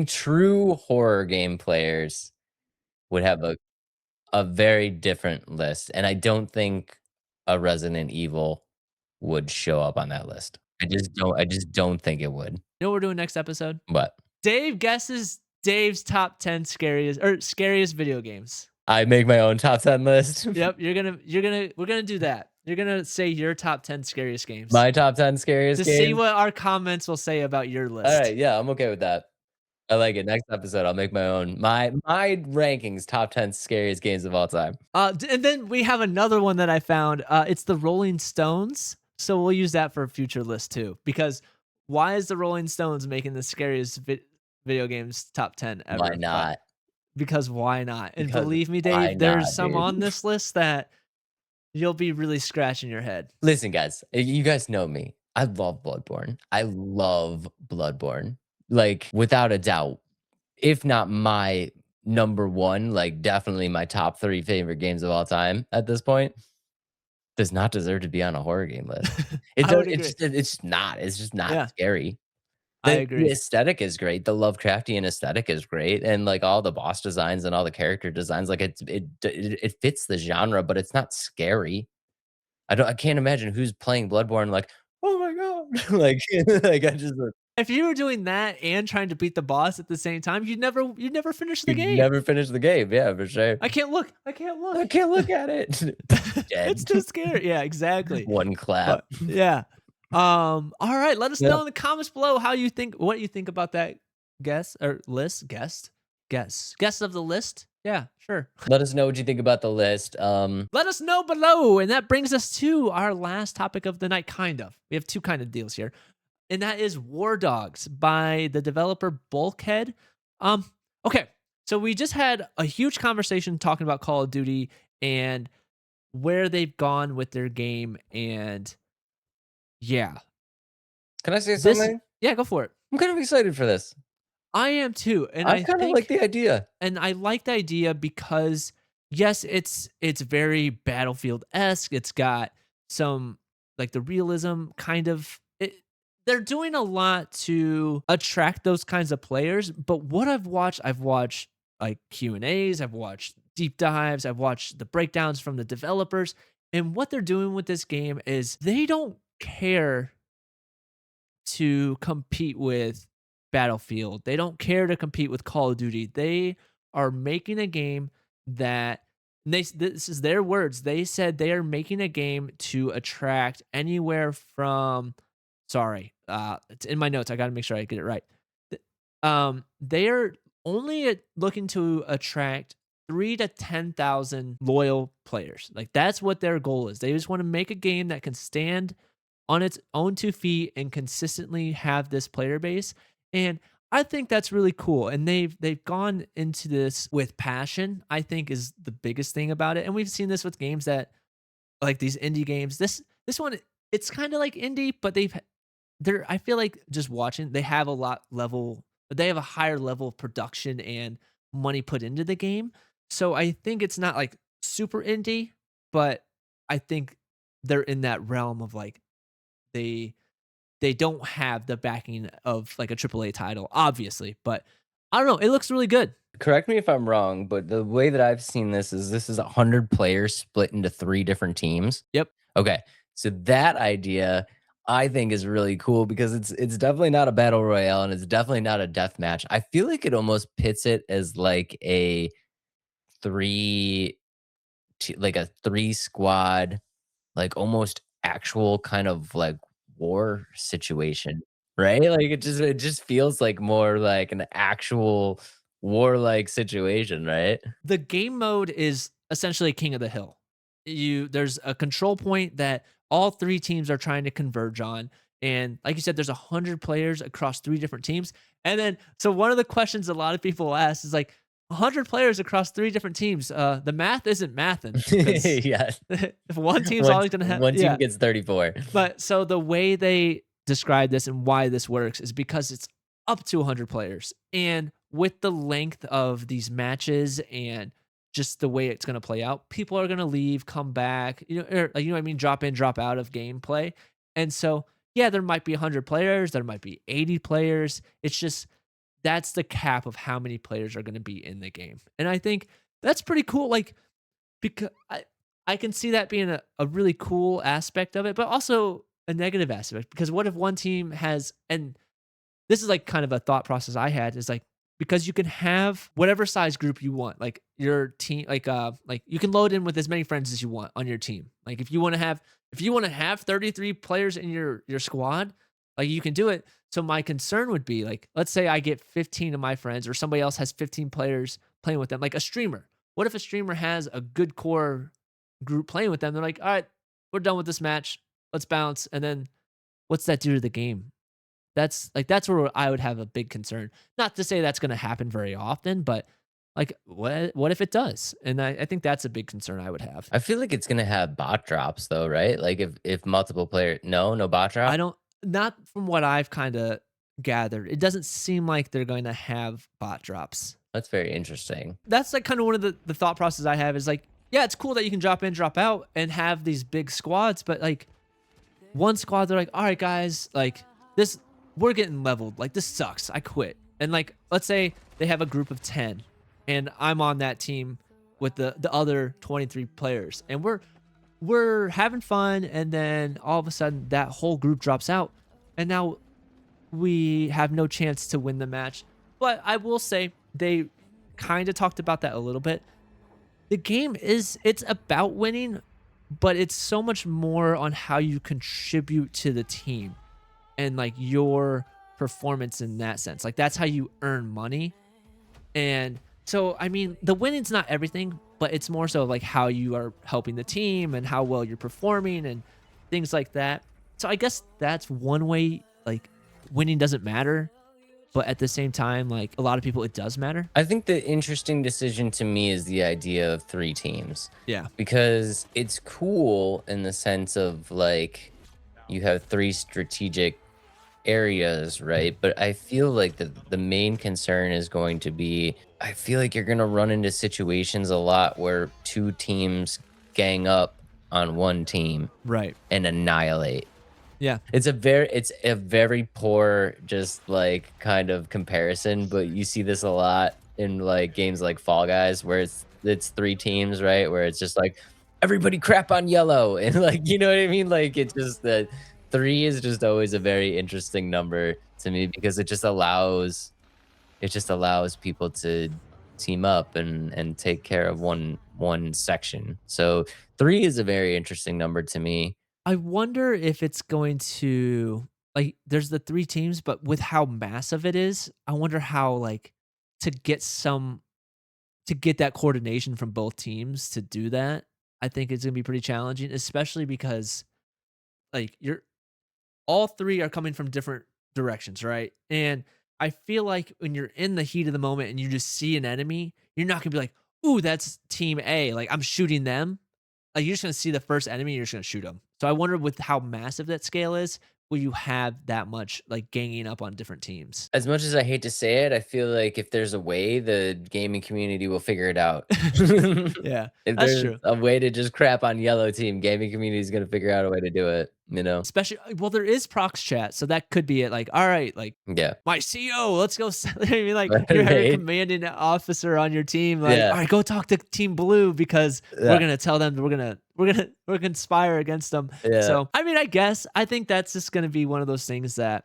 true horror game players would have a very different list, and I don't think a Resident Evil would show up on that list. I just don't think it would. You know what we're doing next episode? But Dave guesses Dave's top 10 scariest video games. I make my own top 10 list. Yep, we're gonna do that. You're gonna say your top 10 scariest games. My top 10 scariest to games. see what our comments will say about your list. All right, yeah, I'm okay with that. I like it. Next episode, I'll make my own. My rankings, top 10 scariest games of all time. And then we have another one that I found. It's the Rolling Stones. So we'll use that for a future list too. Because why is the Rolling Stones making the scariest video games top 10 ever? Why not? Because why not? And Because believe me, why Dave, there's not, some dude? on this list that you'll be really scratching your head. Listen, guys, you guys know me. I love Bloodborne. I love Bloodborne. Like, without a doubt, if not my number one, like definitely my top 3 favorite games of all time at this point, does not deserve to be on a horror game list. I would It's just not. It's just not Yeah. scary. I The agree. aesthetic is great. The Lovecraftian aesthetic is great, and like all the boss designs and all the character designs, like it fits the genre, but it's not scary. I can't imagine who's playing Bloodborne like, oh my god, like like I just If you were doing that and trying to beat the boss at the same time, you'd never finish the game. never finish the game. Yeah, for sure. I can't look. I can't look at it. It's too scary. Yeah, exactly. One clap. But, yeah. All right. Let us Yeah. know in the comments below what you think about that guest of the list. Yeah, sure. Let us know what you think about the list. Let us know below. And that brings us to our last topic of the night, kind of. We have 2 kind of deals here. And that is War Dogs by the developer Bulkhead. Okay. So we just had a huge conversation talking about Call of Duty and where they've gone with their game. And yeah. Can I say This- something? Yeah, go for it. I'm kind of excited for this. I am too. And I I kind of think, like the idea. and I like the idea because yes, it's very Battlefield-esque. It's got some like the realism kind of they're doing a lot to attract those kinds of players, but what I've watched like Q&As, I've watched deep dives, I've watched the breakdowns from the developers, and what they're doing with this game is they don't care to compete with Battlefield. They don't care to compete with Call of Duty. They are making a game that this is their words. They said they are making a game to attract anywhere from sorry, it's in my notes. I got to make sure I get it right. They are only looking to attract 3 to 10,000 loyal players. Like that's what their goal is. They just want to make a game that can stand on its own 2 feet and consistently have this player base. And I think that's really cool. And they've gone into this with passion, I think is the biggest thing about it. And we've seen this with games that like these indie games. This one it's kind of like indie, but they're I feel like just watching, they have a higher level of production and money put into the game. So I think it's not like super indie, but I think they're in that realm of like they they don't have the backing of like a AAA title, obviously, but I don't know. It looks really good. Correct me if I'm wrong, but the way that I've seen this is 100 players split into 3 different teams. Yep. Okay. So that idea I think is really cool because it's definitely not a battle royale and it's definitely not a death match. I feel like it almost pits it as like a 3 like a 3 squad, like almost actual kind of like war situation, right? Like it just feels like more like an actual war-like situation, right? The game mode is essentially king of the hill. There's a control point that all 3 teams are trying to converge on, and like you said, there's 100 players across 3 different teams, and then so one of the questions a lot of people ask is like, 100 players across 3 different teams, the math isn't mathing because Yeah. if one team's always gonna have One team yeah. gets 34. But so the way they describe this and why this works is because it's up to 100 players. And with the length of these matches and just the way it's going to play out, people are going to leave, come back, you know what I mean, drop in, drop out of gameplay. And so, yeah, there might be 100 players, there might be 80 players. It's just that's the cap of how many players are going to be in the game. And I think that's pretty cool. Like because I can see that being a really cool aspect of it, but also a negative aspect because what if one team has and this is like kind of a thought process I had is like because you can have whatever size group you want, like your team, like you can load in with as many friends as you want on your team. Like if you want to have 33 players in your squad, like you can do it. So my concern would be like, let's say I get 15 of my friends or somebody else has 15 players playing with them, like a streamer. What if a streamer has a good core group playing with them? They're like, all right, we're done with this match. Let's bounce. And then what's that do to the game? That's where I would have a big concern. Not to say that's going to happen very often, but like what if it does? And I think that's a big concern I would have. I feel like it's gonna have bot drops though, right? Like if multiple player no bot drop? I don't not from what I've kind of gathered. It doesn't seem like they're going to have bot drops. That's very interesting. That's like kind of one of the thought process I have is like, yeah, it's cool that you can drop in, drop out and have these big squads, but like one squad, they're like, all right, guys, like this, we're getting leveled. Like this sucks. I quit. And like, let's say they have a group of 10 and I'm on that team with the other 23 players and we're having fun. And then all of a sudden that whole group drops out and now we have no chance to win the match. But I will say they kind of talked about that a little bit. The game it's about winning, but it's so much more on how you contribute to the team and like your performance in that sense. Like that's how you earn money. And so I mean, the winning's not everything, but it's more so like how you are helping the team and how well you're performing and things like that. So I guess that's one way like winning doesn't matter, but at the same time, like a lot of people, it does matter. I think the interesting decision to me is the idea of 3 teams. Yeah. Because it's cool in the sense of like you have 3 strategic areas, right? But I feel like the main concern is going to be I feel like you're going to run into situations a lot where 2 teams gang up on one team Right. and annihilate. Yeah. It's a very poor just like kind of comparison, but you see this a lot in like games like Fall Guys where it's 3 teams, right? Where it's just like everybody crap on yellow and like you know what I mean? Like it's just that 3 is just always a very interesting number to me because it just allows people team up and take care of one section. So 3 is a very interesting number to me. I wonder if it's going to like there's the 3 teams, but with how massive it is, I wonder how like to get some to get that coordination from both teams to do that. I think it's gonna be pretty challenging, especially because like you're all 3 are coming from different directions, right? And I feel like when you're in the heat of the moment and you just see an enemy, you're not gonna be like, "Ooh, that's team A, like, I'm shooting them." Like, you're just gonna see the first enemy, you're just gonna shoot them. So I wonder with how massive that scale is, will you have that much, like, ganging up on different teams? As much as I hate to say it, I feel like if there's a way, the gaming community will figure it out. Yeah, If that's there's true. a way to just crap on yellow team, gaming community is gonna figure out a way to do it, you know? Especially well, there is prox chat, so that could be it, like, "Alright, like, Yeah. my CO, let's go I mean, like, you have your Right? commanding officer on your team, like, Yeah. "Alright, go talk to Team Blue because we're Yeah. gonna tell them we're gonna conspire against them." Yeah. So, I mean, I think that's just gonna be one of those things that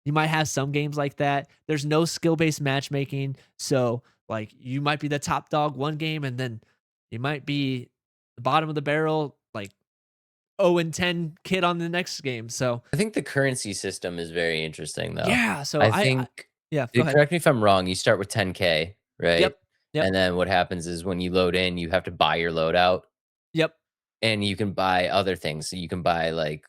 you might have some games like that. There's no skill-based matchmaking, so, like, you might be the top dog one game, and then you might be the bottom of the barrel, like, 0-10 kid on the next game, so I think the currency system is very interesting, though. yeah, so I I think yeah, go ahead. correct me if I'm wrong, you start with 10K, right? Yep. Yep. And then what happens is when you load in, you have to buy your loadout, Yep. and you can buy other things. So you can buy, like,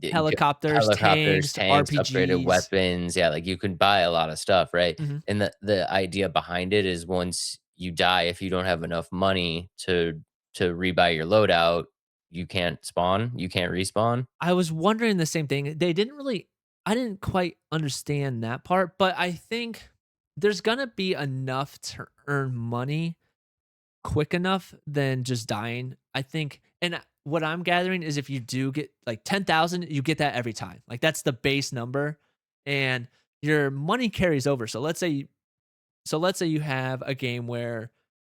Helicopters, helicopters, tanks, tanks, upgraded RPGs. weapons. Yeah, like, you can buy a lot of stuff, right? Mhm. And the idea behind it is once you die, if you don't have enough money to rebuy your loadout, you can't spawn, you can't respawn. I was wondering the same thing. They didn't really I didn't quite understand that part, but I think there's gonna be enough to earn money quick enough than just dying. I think and what I'm gathering is if you do get like 10,000, you get that every time. Like that's the base number and your money carries over. So let's say you have a game where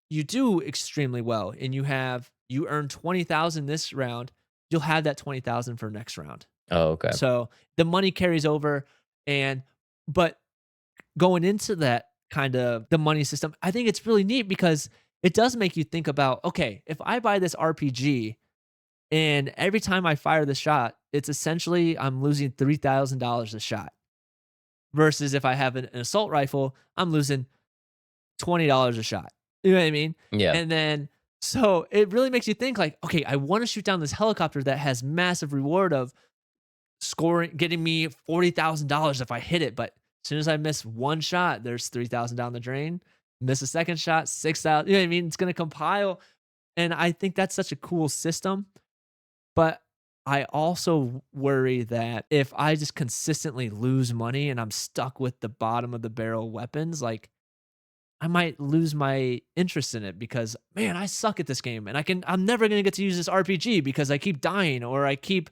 you do extremely well and you earn 20,000 this round, you'll have that 20,000 for next round. Oh, okay. So the money carries over and but going into that kind of the money system, I think it's really neat because it does make you think about, okay, if I buy this RPG and every time I fire the shot, it's essentially I'm losing $3,000 a shot versus if I have an assault rifle, I'm losing $20 a shot. You know what I mean? Yeah. And then so it really makes you think like, okay, I want to shoot down this helicopter that has massive reward of scoring getting me $40,000 if I hit it, but as soon as I miss one shot, there's 3,000 down the drain. Miss a second shot, 6,000. You know what I mean? It's going to compile and I think that's such a cool system, but I also worry that if I just consistently lose money and I'm stuck with the bottom of the barrel weapons, like I might lose my interest in it because man, I suck at this game and I'm never going to get to use this RPG because I keep dying or I keep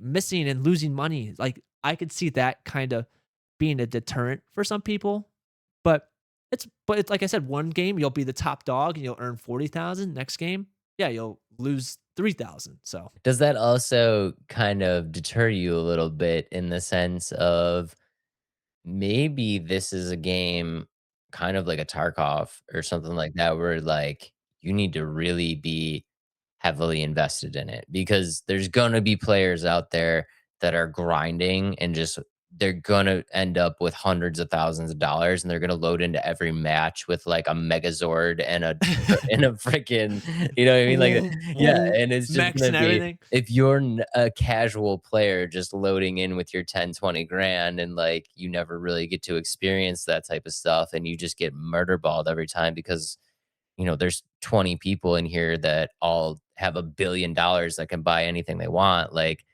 missing and losing money. Like I could see that kind of being a deterrent for some people. But it's like I said, one game you'll be the top dog and you'll earn 40,000. Next game, yeah, you'll lose 3,000. So Does that also kind of deter you a little bit in the sense of maybe this is a game kind of like a Tarkov or something like that where, like, you need to really be heavily invested in it because there's gonna be players out there that are grinding and just they're gonna end up with hundreds of thousands of dollars and they're gonna load into every match with like a Megazord and a freaking you know what I mean? Like yeah, and it's just Max gonna and be everything. if you're a casual player just loading in with your 10, 20 grand and like you never really get to experience that type of stuff and you just get murder balled every time because there's 20 people in here that all have $1 billion that can buy anything they want. Like,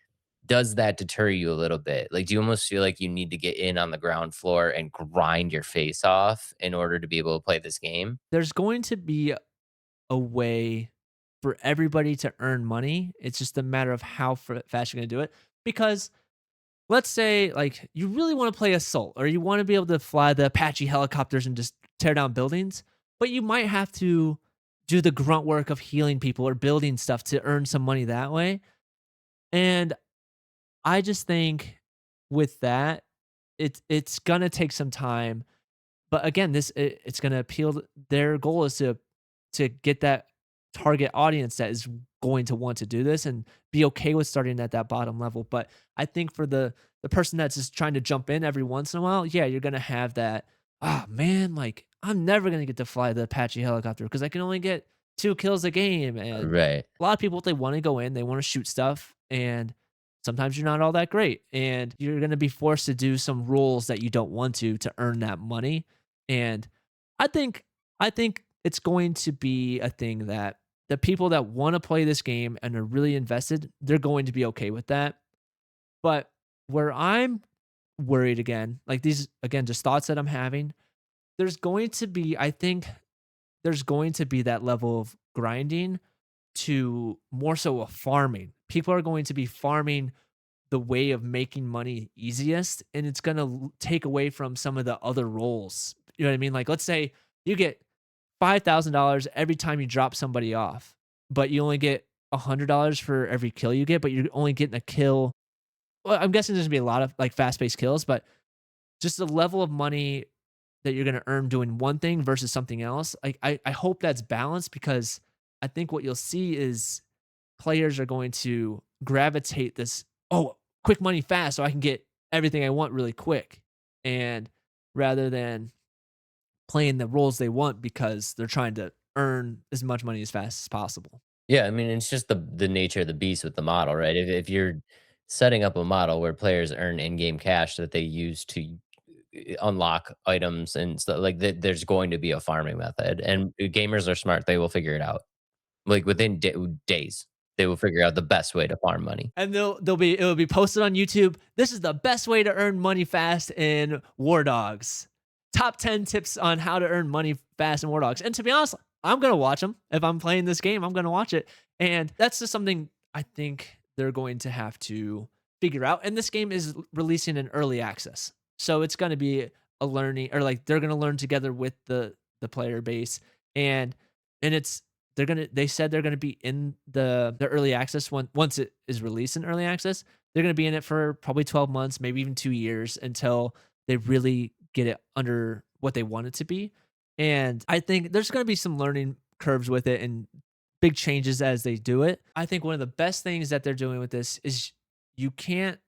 does that deter you a little bit? Like, do you almost feel like you need to get in on the ground floor and grind your face off in order to be able to play this game? There's going to be a way for everybody to earn money. It's just a matter of how fast you're going to do it. Because let's say like you really want to play assault or you want to be able to fly the Apache helicopters and just tear down buildings, but you might have to do the grunt work of healing people or building stuff to earn some money that way. And I just think with that, it's gonna take some time But again, it's going to appeal. Their goal is to get that target audience that is going to want to do this and be okay with starting at that bottom level. But I think for the person that's just trying to jump in every once in a while, yeah, you're going to have that. Ah, man, like I'm never going to get to fly the Apache helicopter because I can only get 2 kills a game. And Right. a lot of people, they want to go in, they want to shoot stuff, and sometimes you're not all that great, and you're going to be forced to do some roles that you don't want to earn that money. And I think it's going to be a thing that the people that want to play this game and are really invested, they're going to be okay with that. But where I'm worried again, like these again, just thoughts that I'm having, there's going to be, I think there's going to be that level of grinding to more so a farming. People are going to be farming the way of making money easiest, and it's gonna take away from some of the other roles. You know what I mean? Like, let's say you get $5,000 every time you drop somebody off, but you only get $100 for every kill you get, but you're only getting a kill. Well, I'm guessing there's gonna be a lot of like fast-paced kills, but just the level of money that you're gonna earn doing one thing versus something else. Like, I hope that's balanced because I think what you'll see is players are going to gravitate this, oh, quick money fast so I can get everything I want really quick. And rather than playing the roles they want because they're trying to earn as much money as fast as possible. Yeah, I mean, it's just the nature of the beast with the model, right? If you're setting up a model where players earn in-game cash that they use to unlock items and stuff like that, there's going to be a farming method, and gamers are smart. They will figure it out. Like within days, they will figure out the best way to farm money. And they'll be it'll be posted on YouTube. This is the best way to earn money fast in War Dogs. Top 10 tips on how to earn money fast in War Dogs. And to be honest, I'm gonna watch them. If I'm playing this game, I'm gonna watch it. And that's just something I think they're going to have to figure out. And this game is releasing in early access. So it's gonna be a learning, or like they're gonna learn together with the player base. And it's they said they're gonna be in the early access once it is released in early access. They're gonna be in it for probably 12 months, maybe even 2 years until they really get it under what they want it to be. And I think there's gonna be some learning curves with it and big changes as they do it. I think one of the best things that they're doing with this is you can't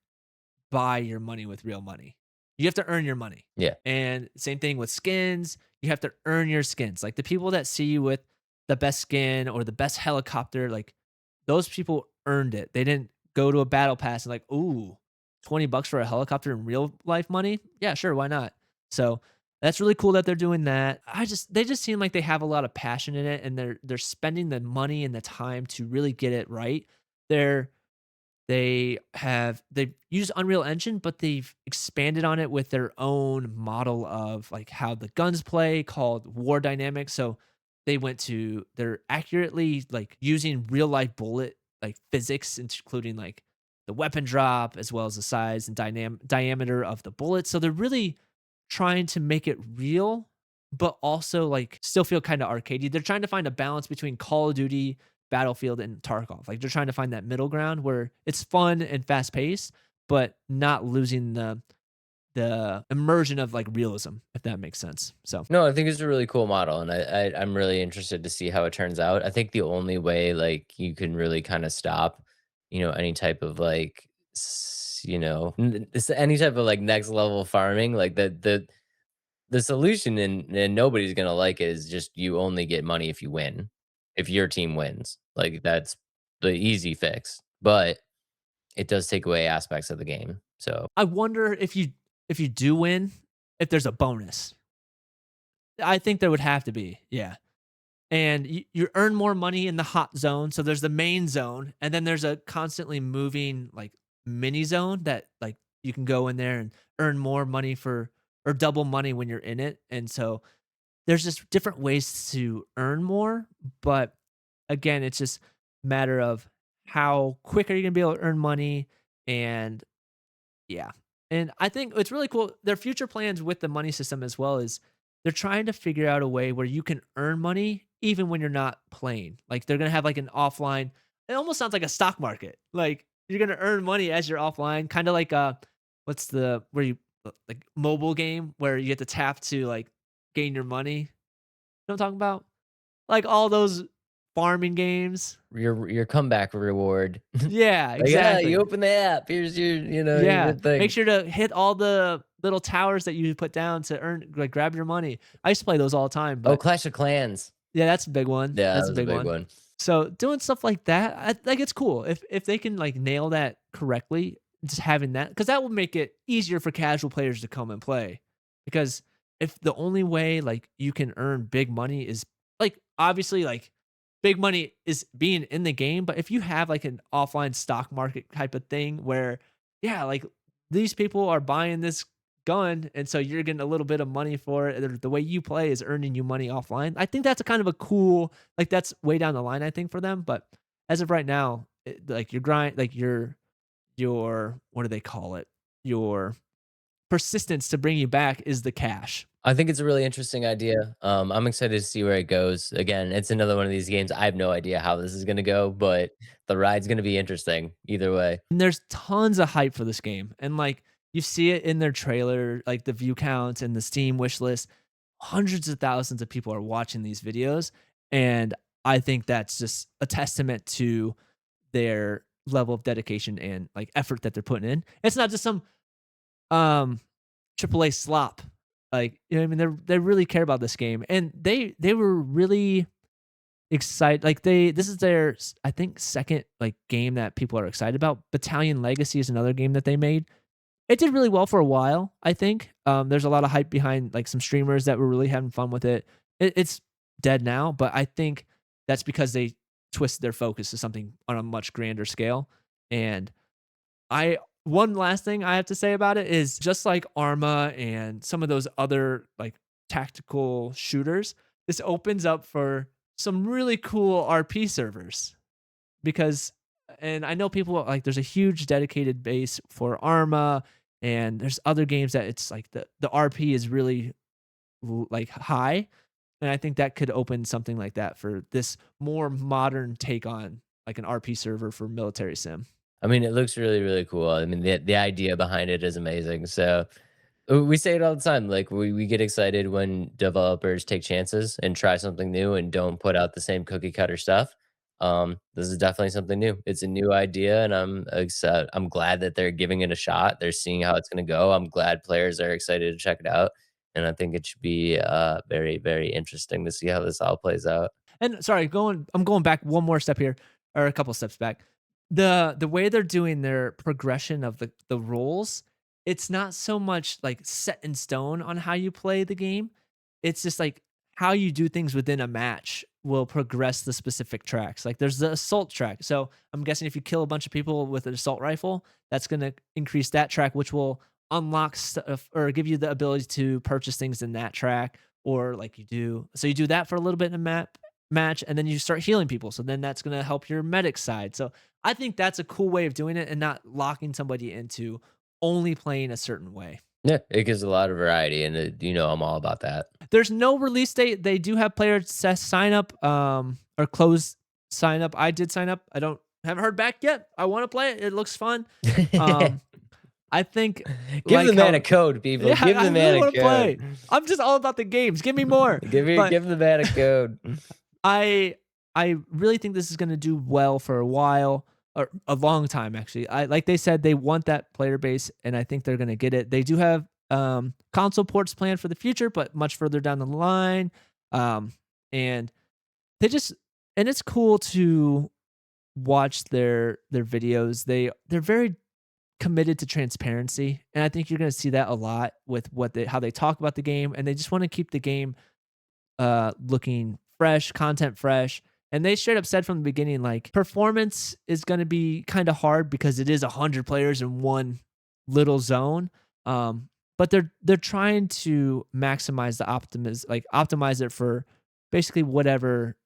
buy your money with real money. You have to earn your money. Yeah. And same thing with skins. You have to earn your skins. Like the people that see you with the best skin or the best helicopter, like those people earned it. They didn't go to a battle pass and like, ooh, $20 for a helicopter in real life money? Yeah, sure, why not? So that's really cool that they're doing that. They just seem like they have a lot of passion in it, and they're spending the money and the time to really get it right. They're they've used Unreal Engine, but they've expanded on it with their own model of like how the guns play called War Dynamics. So they're accurately like using real life bullet like physics, including like the weapon drop as well as the size and diameter of the bullet. So they're really trying to make it real, but also like still feel kind of arcadey. They're trying to find a balance between Call of Duty, Battlefield, and Tarkov. Like they're trying to find that middle ground where it's fun and fast paced, but not losing the immersion of like realism, if that makes sense. So No, I think it's a really cool model, and I'm really interested to see how it turns out. I think the only way like you can really kind of stop, any type of like, any type of like next level farming, like the solution, and nobody's gonna like it, is just you only get money if you win, if your team wins. Like that's the easy fix, but it does take away aspects of the game. So I wonder if you do win, if there's a bonus. I think there would have to be, yeah. And you earn more money in the hot zone. So there's the main zone, and then there's a constantly moving like mini zone that like you can go in there and earn more money for, or double money when you're in it. And so there's just different ways to earn more, but again, it's just matter of how quick are you gonna be able to earn money. And yeah. And I think it's really cool. Their future plans with the money system as well is they're trying to figure out a way where you can earn money even when you're not playing. Like they're gonna have like an offline. It almost sounds like a stock market. Like you're gonna earn money as you're offline, kind of like what's the where you like mobile game where you get to tap to like gain your money. You know what I'm talking about? Like all those farming games. Your comeback reward. Yeah, Like, yeah, you exactly. open the app. Here's your, Yeah, your make thing. sure to hit all the little towers that you put down to earn like, grab your money. I used to play those all the time, Oh, but Clash of Clans. yeah, that's a big one. Yeah, that That's a was a big big one. one. So, doing stuff like that, like, it's cool. If they can, like, nail that correctly, just having that, because that will make it easier for casual players to come and play. Because if the only way, like, you can earn big money is like, obviously, like, big money is being in the game, but if you have, like, an offline stock market type of thing where, yeah, like, these people are buying this gun, and so you're getting a little bit of money for it, or the way you play is earning you money offline. I think that's a kind of a cool, like, that's way down the line, I think, for them, but as of right now, like, your grind, like, your what do they call it? Your persistence to bring you back is the cash. I think it's a really interesting idea. I'm excited to see where it goes. Again, it's another one of these games. I have no idea how this is gonna go, but the ride's gonna be interesting either way. And there's tons of hype for this game, and, like, you see it in their trailer, like, the view counts and the Steam wish list. Hundreds of thousands of people are watching these videos, and I think that's just a testament to their level of dedication and, like, effort that they're putting in. It's not just some, um, AAA slop. Like, you know what I mean? They really care about this game, and they were really excited. Like, this is their I think, second, like, game that people are excited about. Battalion Legacy is another game that they made. It did really well for a while, I think. There's a lot of hype behind, like, some streamers that were really having fun with it. It's dead now, but I think that's because they twisted their focus to something on a much grander scale. And I one last thing I have to say about it is, just like Arma and some of those other, like, tactical shooters, this opens up for some really cool RP servers, because and I know people, like, there's a huge dedicated base for Arma, and there's other games that it's like the RP is really like, high, and I think that could open something like that for this more modern take on, like, an RP server for military sim. I mean, it looks really, really cool. I mean, the idea behind it is amazing. So we say it all the time. Like we get excited when developers take chances and try something new and don't put out the same cookie cutter stuff. This is definitely something new. It's a new idea, and I'm excited. I'm glad that they're giving it a shot. They're seeing how it's going to go. I'm glad players are excited to check it out, and I think it should be very, very interesting to see how this all plays out. And sorry, I'm going back one more step here, or a couple steps back. The way they're doing their progression of the roles, it's not so much like set in stone on how you play the game. It's just like how you do things within a match will progress the specific tracks. Like, there's the assault track. So I'm guessing if you kill a bunch of people with an assault rifle, that's gonna increase that track, which will unlock stuff or give you the ability to purchase things in that track. Or like you do that for a little bit in a match, and then you start healing people. So then that's gonna help your medic side. So I think that's a cool way of doing it and not locking somebody into only playing a certain way. Yeah, it gives a lot of variety, and I'm all about that. There's no release date. They do have player access sign up, or close sign up. I did sign up. Haven't heard back yet. I want to play it. It looks fun. Um, I think Give like the man how a code, people. yeah, Give I the really man a want to play. code. I'm just all about the games. Give me more. But Give the man a code. I I really think this is going to do well for a while, or a long time actually. I like they said they want that player base, and I think they're going to get it. They do have console ports planned for the future, but much further down the line. Um and they just and it's cool to watch their videos. They're very committed to transparency, and I think you're going to see that a lot with how they talk about the game, and they just want to keep the game looking fresh, content fresh. And they straight up said from the beginning, like, performance is going to be kind of hard because it is 100 players in one little zone. But they're trying to maximize the optimize it for basically whatever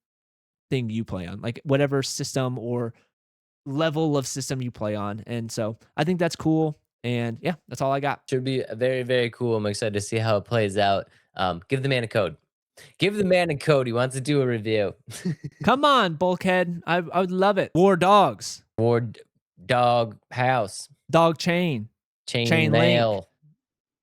thing you play on, like whatever system or level of system you play on. And so I think that's cool. And yeah, that's all I got. Should be very, very cool. I'm excited to see how it plays out. Give the man a code. Give the man a code. He wants to do a review. Come on, bulkhead. I would love it. War dogs. Ward dog house. Dog chain. Chain Chain link. mail.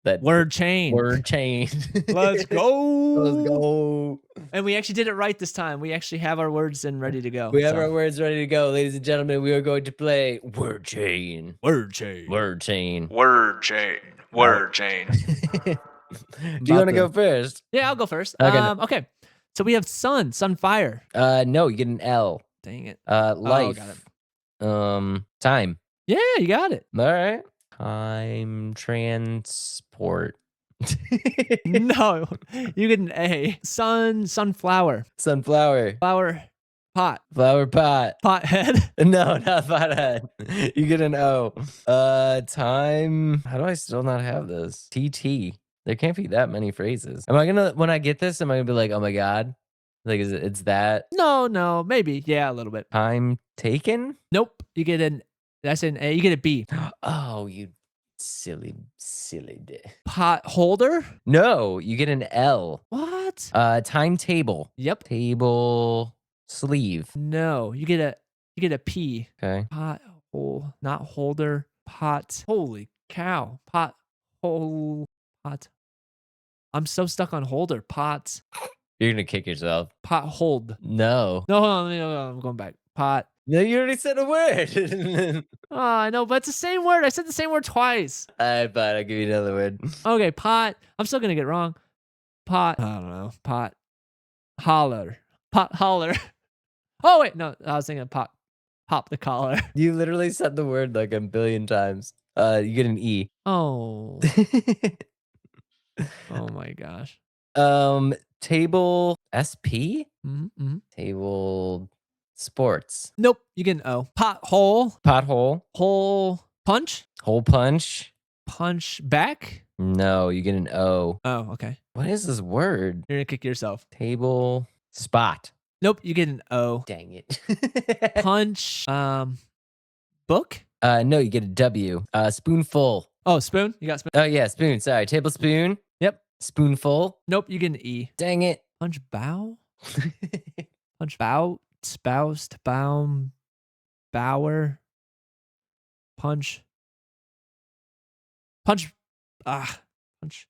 That Word chain. word chain. Let's go. Let's go. And we actually did it right this time. We actually have our words and ready to go. We have our words ready to go, ladies and gentlemen. We are going to play word chain. Word chain. Word chain. Word chain. Word chain. Do you want to go first? Yeah, I'll go first. Okay. Okay. So we have sunfire. No, you get an L. Dang it. Life. Got it. Time. Yeah, you got it. All right. Time transport. No, you get an A. Sunflower. Sunflower. Flower pot. Flower pot. Pothead. No, not pothead. You get an O. Time. How do I still not have this? TT. There can't be that many phrases. Am I gonna, when I get this, am I gonna be like, oh my God? Like, it's that? No, maybe. Yeah, a little bit. Time taken? Nope. You get that's an A. You get a B. Oh, you silly dick. Pot holder. No, you get an L. What? Timetable. Yep. Table sleeve. No, you get a P. Okay. Pot hole, not holder. Pot. Holy cow. Pot hole. Pot. I'm so stuck on holder. Pot. You're gonna kick yourself. Pot hold. No. No, hold on, no, I'm going back. Pot. No, you already said a word. Oh, I know, but it's the same word. I said the same word twice. Alright, fine. I'll give you another word. Okay, pot. I'm still gonna get it wrong. Pot. I don't know. Pot. Holler. Pot holler. Oh wait, no. I was thinking pot. Pop the collar. You literally said the word like a billion times. You get an E. Oh. Oh my gosh. Table SP? Mm-hmm. Table sports. Nope. You get an O. Pothole. Pothole. Hole punch. Hole punch. Punch back. No, you get an O. Oh, okay. What is this word? You're gonna kick yourself. Table spot. Nope. You get an O. Dang it. Punch. Book. No, you get a W. Spoonful. Oh, spoon. You got spoon. Oh yeah, spoon. Sorry, tablespoon. Yep. Spoonful. Nope. You get an E. Dang it. Punch bow. Punch bow. Spoused. Bound. Bower. Punch. Punch. Punch.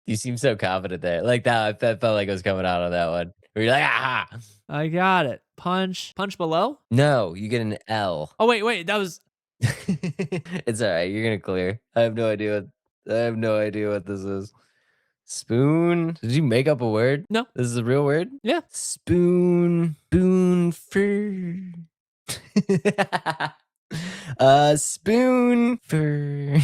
You seem so confident there. Like that, I felt like it was coming out on that one. Where you're like, ah. I got it. Punch. Punch below. No, you get an L. Oh wait. That was. It's all right. You're gonna clear. I have no idea what this is. Spoon. Did you make up a word? No. This is a real word? Yeah. Spoon. Fur. Spoon fur.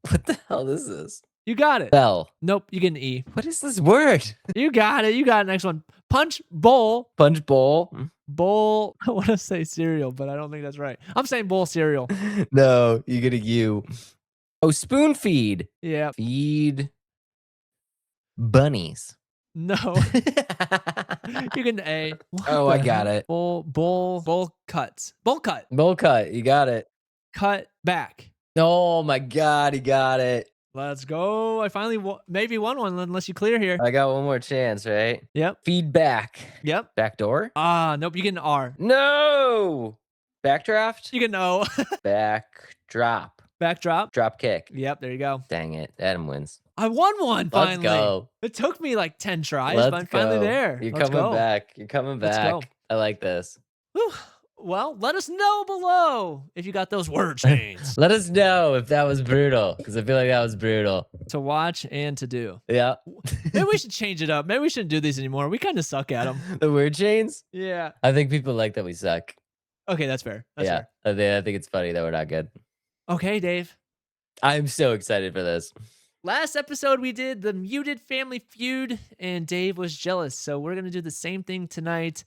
What the hell is this? You got it. Bell. Nope. You get an E. What is this word? You got it. You got it. Next one. Punch bowl. Punch bowl. Bowl. I want to say cereal, but I don't think that's right. I'm saying bowl cereal. No, you get a U. Oh, spoon feed. Yeah. Feed bunnies. No. You get an A. What Oh, I the got hell? it. Bowl cuts. Bowl cut. Bowl cut. You got it. Cut back. Oh my God, he got it. Let's go. I finally maybe won one unless you clear here. I got one more chance, right? Yep. Feedback. Yep. Back door? Nope. You get an R. No. Backdraft? You get an O. Backdrop. Backdrop. Drop kick. Yep. There you go. Dang it. Adam wins. I won one finally. Let's go. It took me like 10 tries, Let's but I'm finally go. there. You're Let's coming go. back. You're coming Let's back. go. I like this. Whew. Well, let us know below if you got those word chains Let us know if that was brutal, because I feel like that was brutal. to watch and to do. Yeah. Maybe we should change it up. Maybe we shouldn't do these anymore. We kind of suck at them. The word chains? Yeah. I think people like that we suck. Okay, that's fair. That's Yeah. I think it's funny that we're not good. fair. Okay, Dave. I'm so excited for this. Last episode we did the muted family feud, and Dave was jealous. So we're gonna do the same thing tonight.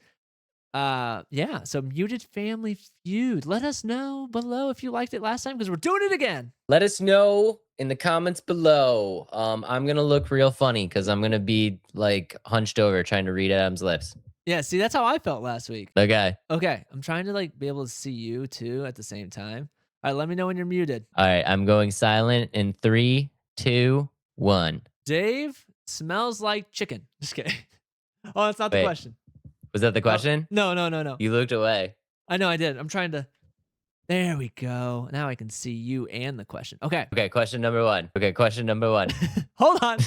Yeah. So muted family feud. Let us know below if you liked it last time because we're doing it again. Let us know in the comments below. I'm gonna look real funny because I'm gonna be like hunched over trying to read Adam's lips. Yeah. See, that's how I felt last week. Okay. Okay. I'm trying to like be able to see you too at the same time. All right. Let me know when you're muted. All right. I'm going silent in 3, 2, 1. Dave smells like chicken. Just kidding. Oh, that's not the Wait. question. Was that the question? No. You looked away. I know I did. I'm trying to. There we go. Now I can see you and the question. Okay. Okay, question number one. Okay, question number one. Hold on.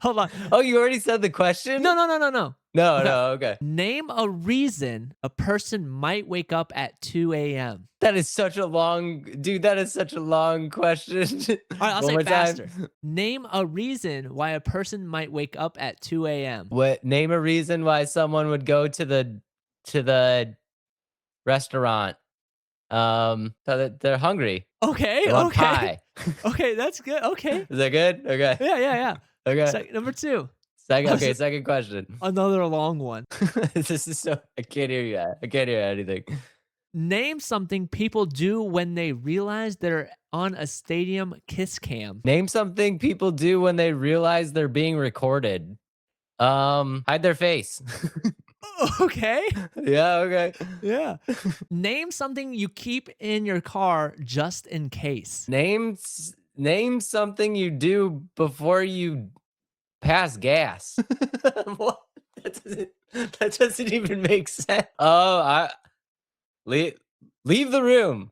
Hold on. Oh, you already said the question? No. No, Okay. no, okay. Name a reason a person might wake up at 2 a.m. That is such a long, dude, that is such a long question. All right, I'll One say more time. faster. Name a reason why a person might wake up at 2 a.m. What, name a reason why someone would go to the restaurant. So that they're hungry. Okay. They want Okay. pie. Okay, that's good. Okay. Is that good? Okay. Yeah. Okay. Number 2. Second. Okay. Second question. Another long one. This is so. I can't hear you. I can't hear anything. Name something people do when they realize they're on a stadium kiss cam. Name something people do when they realize they're being recorded. Hide their face. Okay. Yeah. Okay. Yeah. Name something you keep in your car just in case. Name something you do before you pass gas. What? That doesn't even make sense. Oh, leave the room.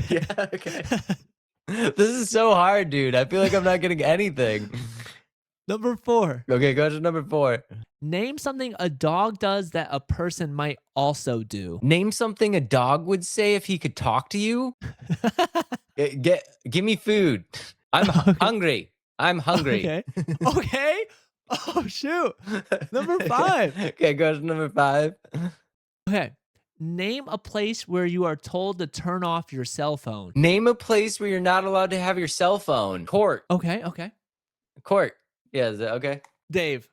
Yeah, okay. This is so hard, dude. I feel like I'm not getting anything. Number 4. Okay, question number 4. Name something a dog does that a person might also do. Name something a dog would say if he could talk to you. Give me food. I'm hungry. I'm hungry. Okay. Okay. Oh, shoot. Number 5. Okay, question number 5. Okay. Name a place where you are told to turn off your cell phone. Name a place where you're not allowed to have your cell phone. Court. Okay. Court. Yeah, is that okay? Dave.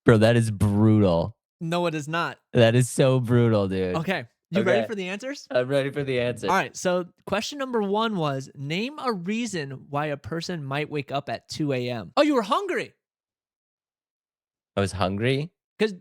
Bro, that is brutal. No, it is not. That is so brutal, dude. Okay. You ready Okay. for the answers? I'm ready for the answer. All right. So, question number 1 was name a reason why a person might wake up at 2 a.m. Oh, you were hungry. I was hungry. Because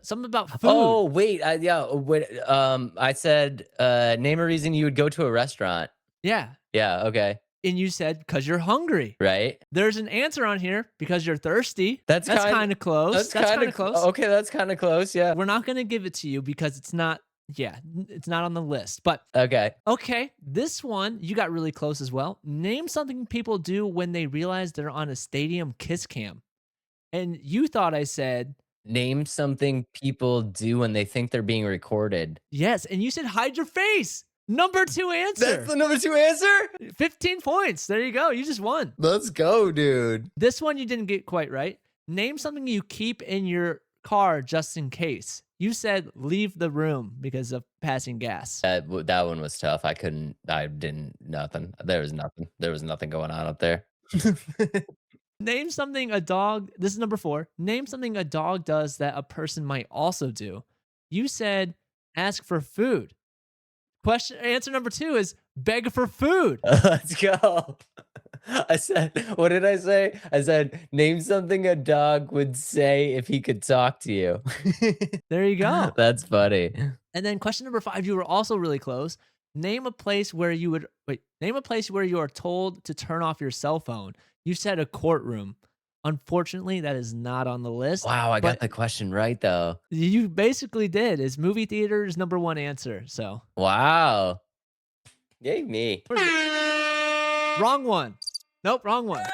something about food. Oh, wait. I said, name a reason you would go to a restaurant. Yeah. Yeah, okay. And you said because you're hungry. Right? There's an answer on here because you're thirsty. That's kind of close. That's kind of close. Okay, that's kind of close, yeah. We're not going to give it to you because it's not on the list. But Okay. okay, this one, you got really close as well. Name something people do when they realize they're on a stadium kiss cam. And you thought I said, Name something people do when they think they're being recorded. yes. And you said, hide your face. Number 2 answer. That's the number 2 answer? 15 points. There you go. You just won. Let's go, dude. This one you didn't get quite right. Name something you keep in your car just in case. You said leave the room because of passing gas. That one was tough. Nothing. There was nothing going on up there. Name something a dog, this is number 4. Name something a dog does that a person might also do. You said ask for food. Answer number 2 is beg for food. Let's go. What did I say? I said, name something a dog would say if he could talk to you. There you go. That's funny. And then question number 5, you were also really close. Name a place where you are told to turn off your cell phone. You said a courtroom. Unfortunately, that is not on the list. Wow, I got but the question right though. You basically did. Is movie theater is number 1 answer. So Wow. Yay me. wrong one. Nope, wrong one.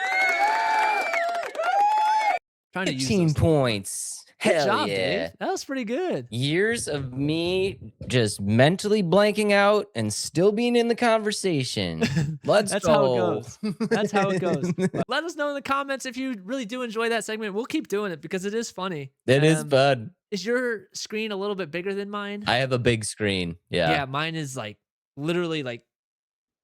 Trying to use 15 those. points. Good Hell job, yeah. Dave. That was pretty good. Years of me just mentally blanking out and still being in the conversation. Let's That's go. how it goes. That's how it goes. But let us know in the comments if you really do enjoy that segment. We'll keep doing it because it is funny. It is fun. Is your screen a little bit bigger than mine? I have a big screen. Yeah, mine is like literally like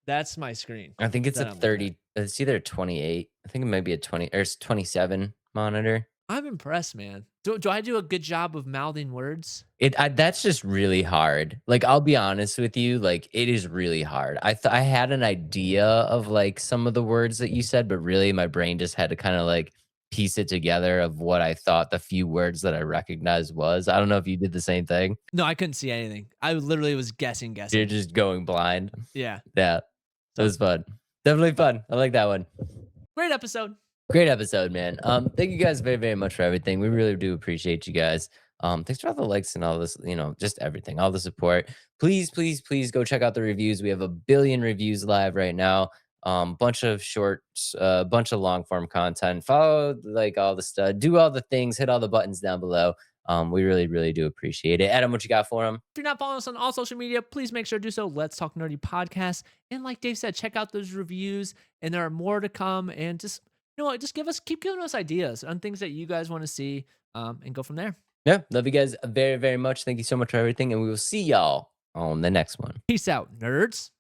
that's my screen. I think it's that a I'm looking 30. It's either a 28. I think it might be a 20 or it's 27 monitor. I'm impressed, man. Do I do a good job of mouthing words? That's just really hard. Like, I'll be honest with you, like it is really hard. I had an idea of like some of the words that you said, but really my brain just had to kind of like piece it together of what I thought the few words that I recognized was. I don't know if you did the same thing. No, I couldn't see anything. I literally was guessing. You're just going blind. Yeah. Yeah. It was fun. Definitely fun. I like that one. Great episode. Great episode, man. Thank you guys very, very much for everything. We really do appreciate you guys. Thanks for all the likes and all this, just everything, all the support. Please, please, please go check out the reviews. We have a billion reviews live right now. Bunch of shorts, bunch of long form content. Follow like all the stuff, do all the things, hit all the buttons down below. We really, really do appreciate it. Adam, what you got for him? If you're not following us on all social media, please make sure to do so. Let's Talk Nerdy Podcast. And like Dave said, check out those reviews, and there are more to come. And just, just keep giving us ideas on things that you guys want to see, and go from there. Yeah, love you guys very, very much. Thank you so much for everything, and we will see y'all on the next one. Peace out, nerds.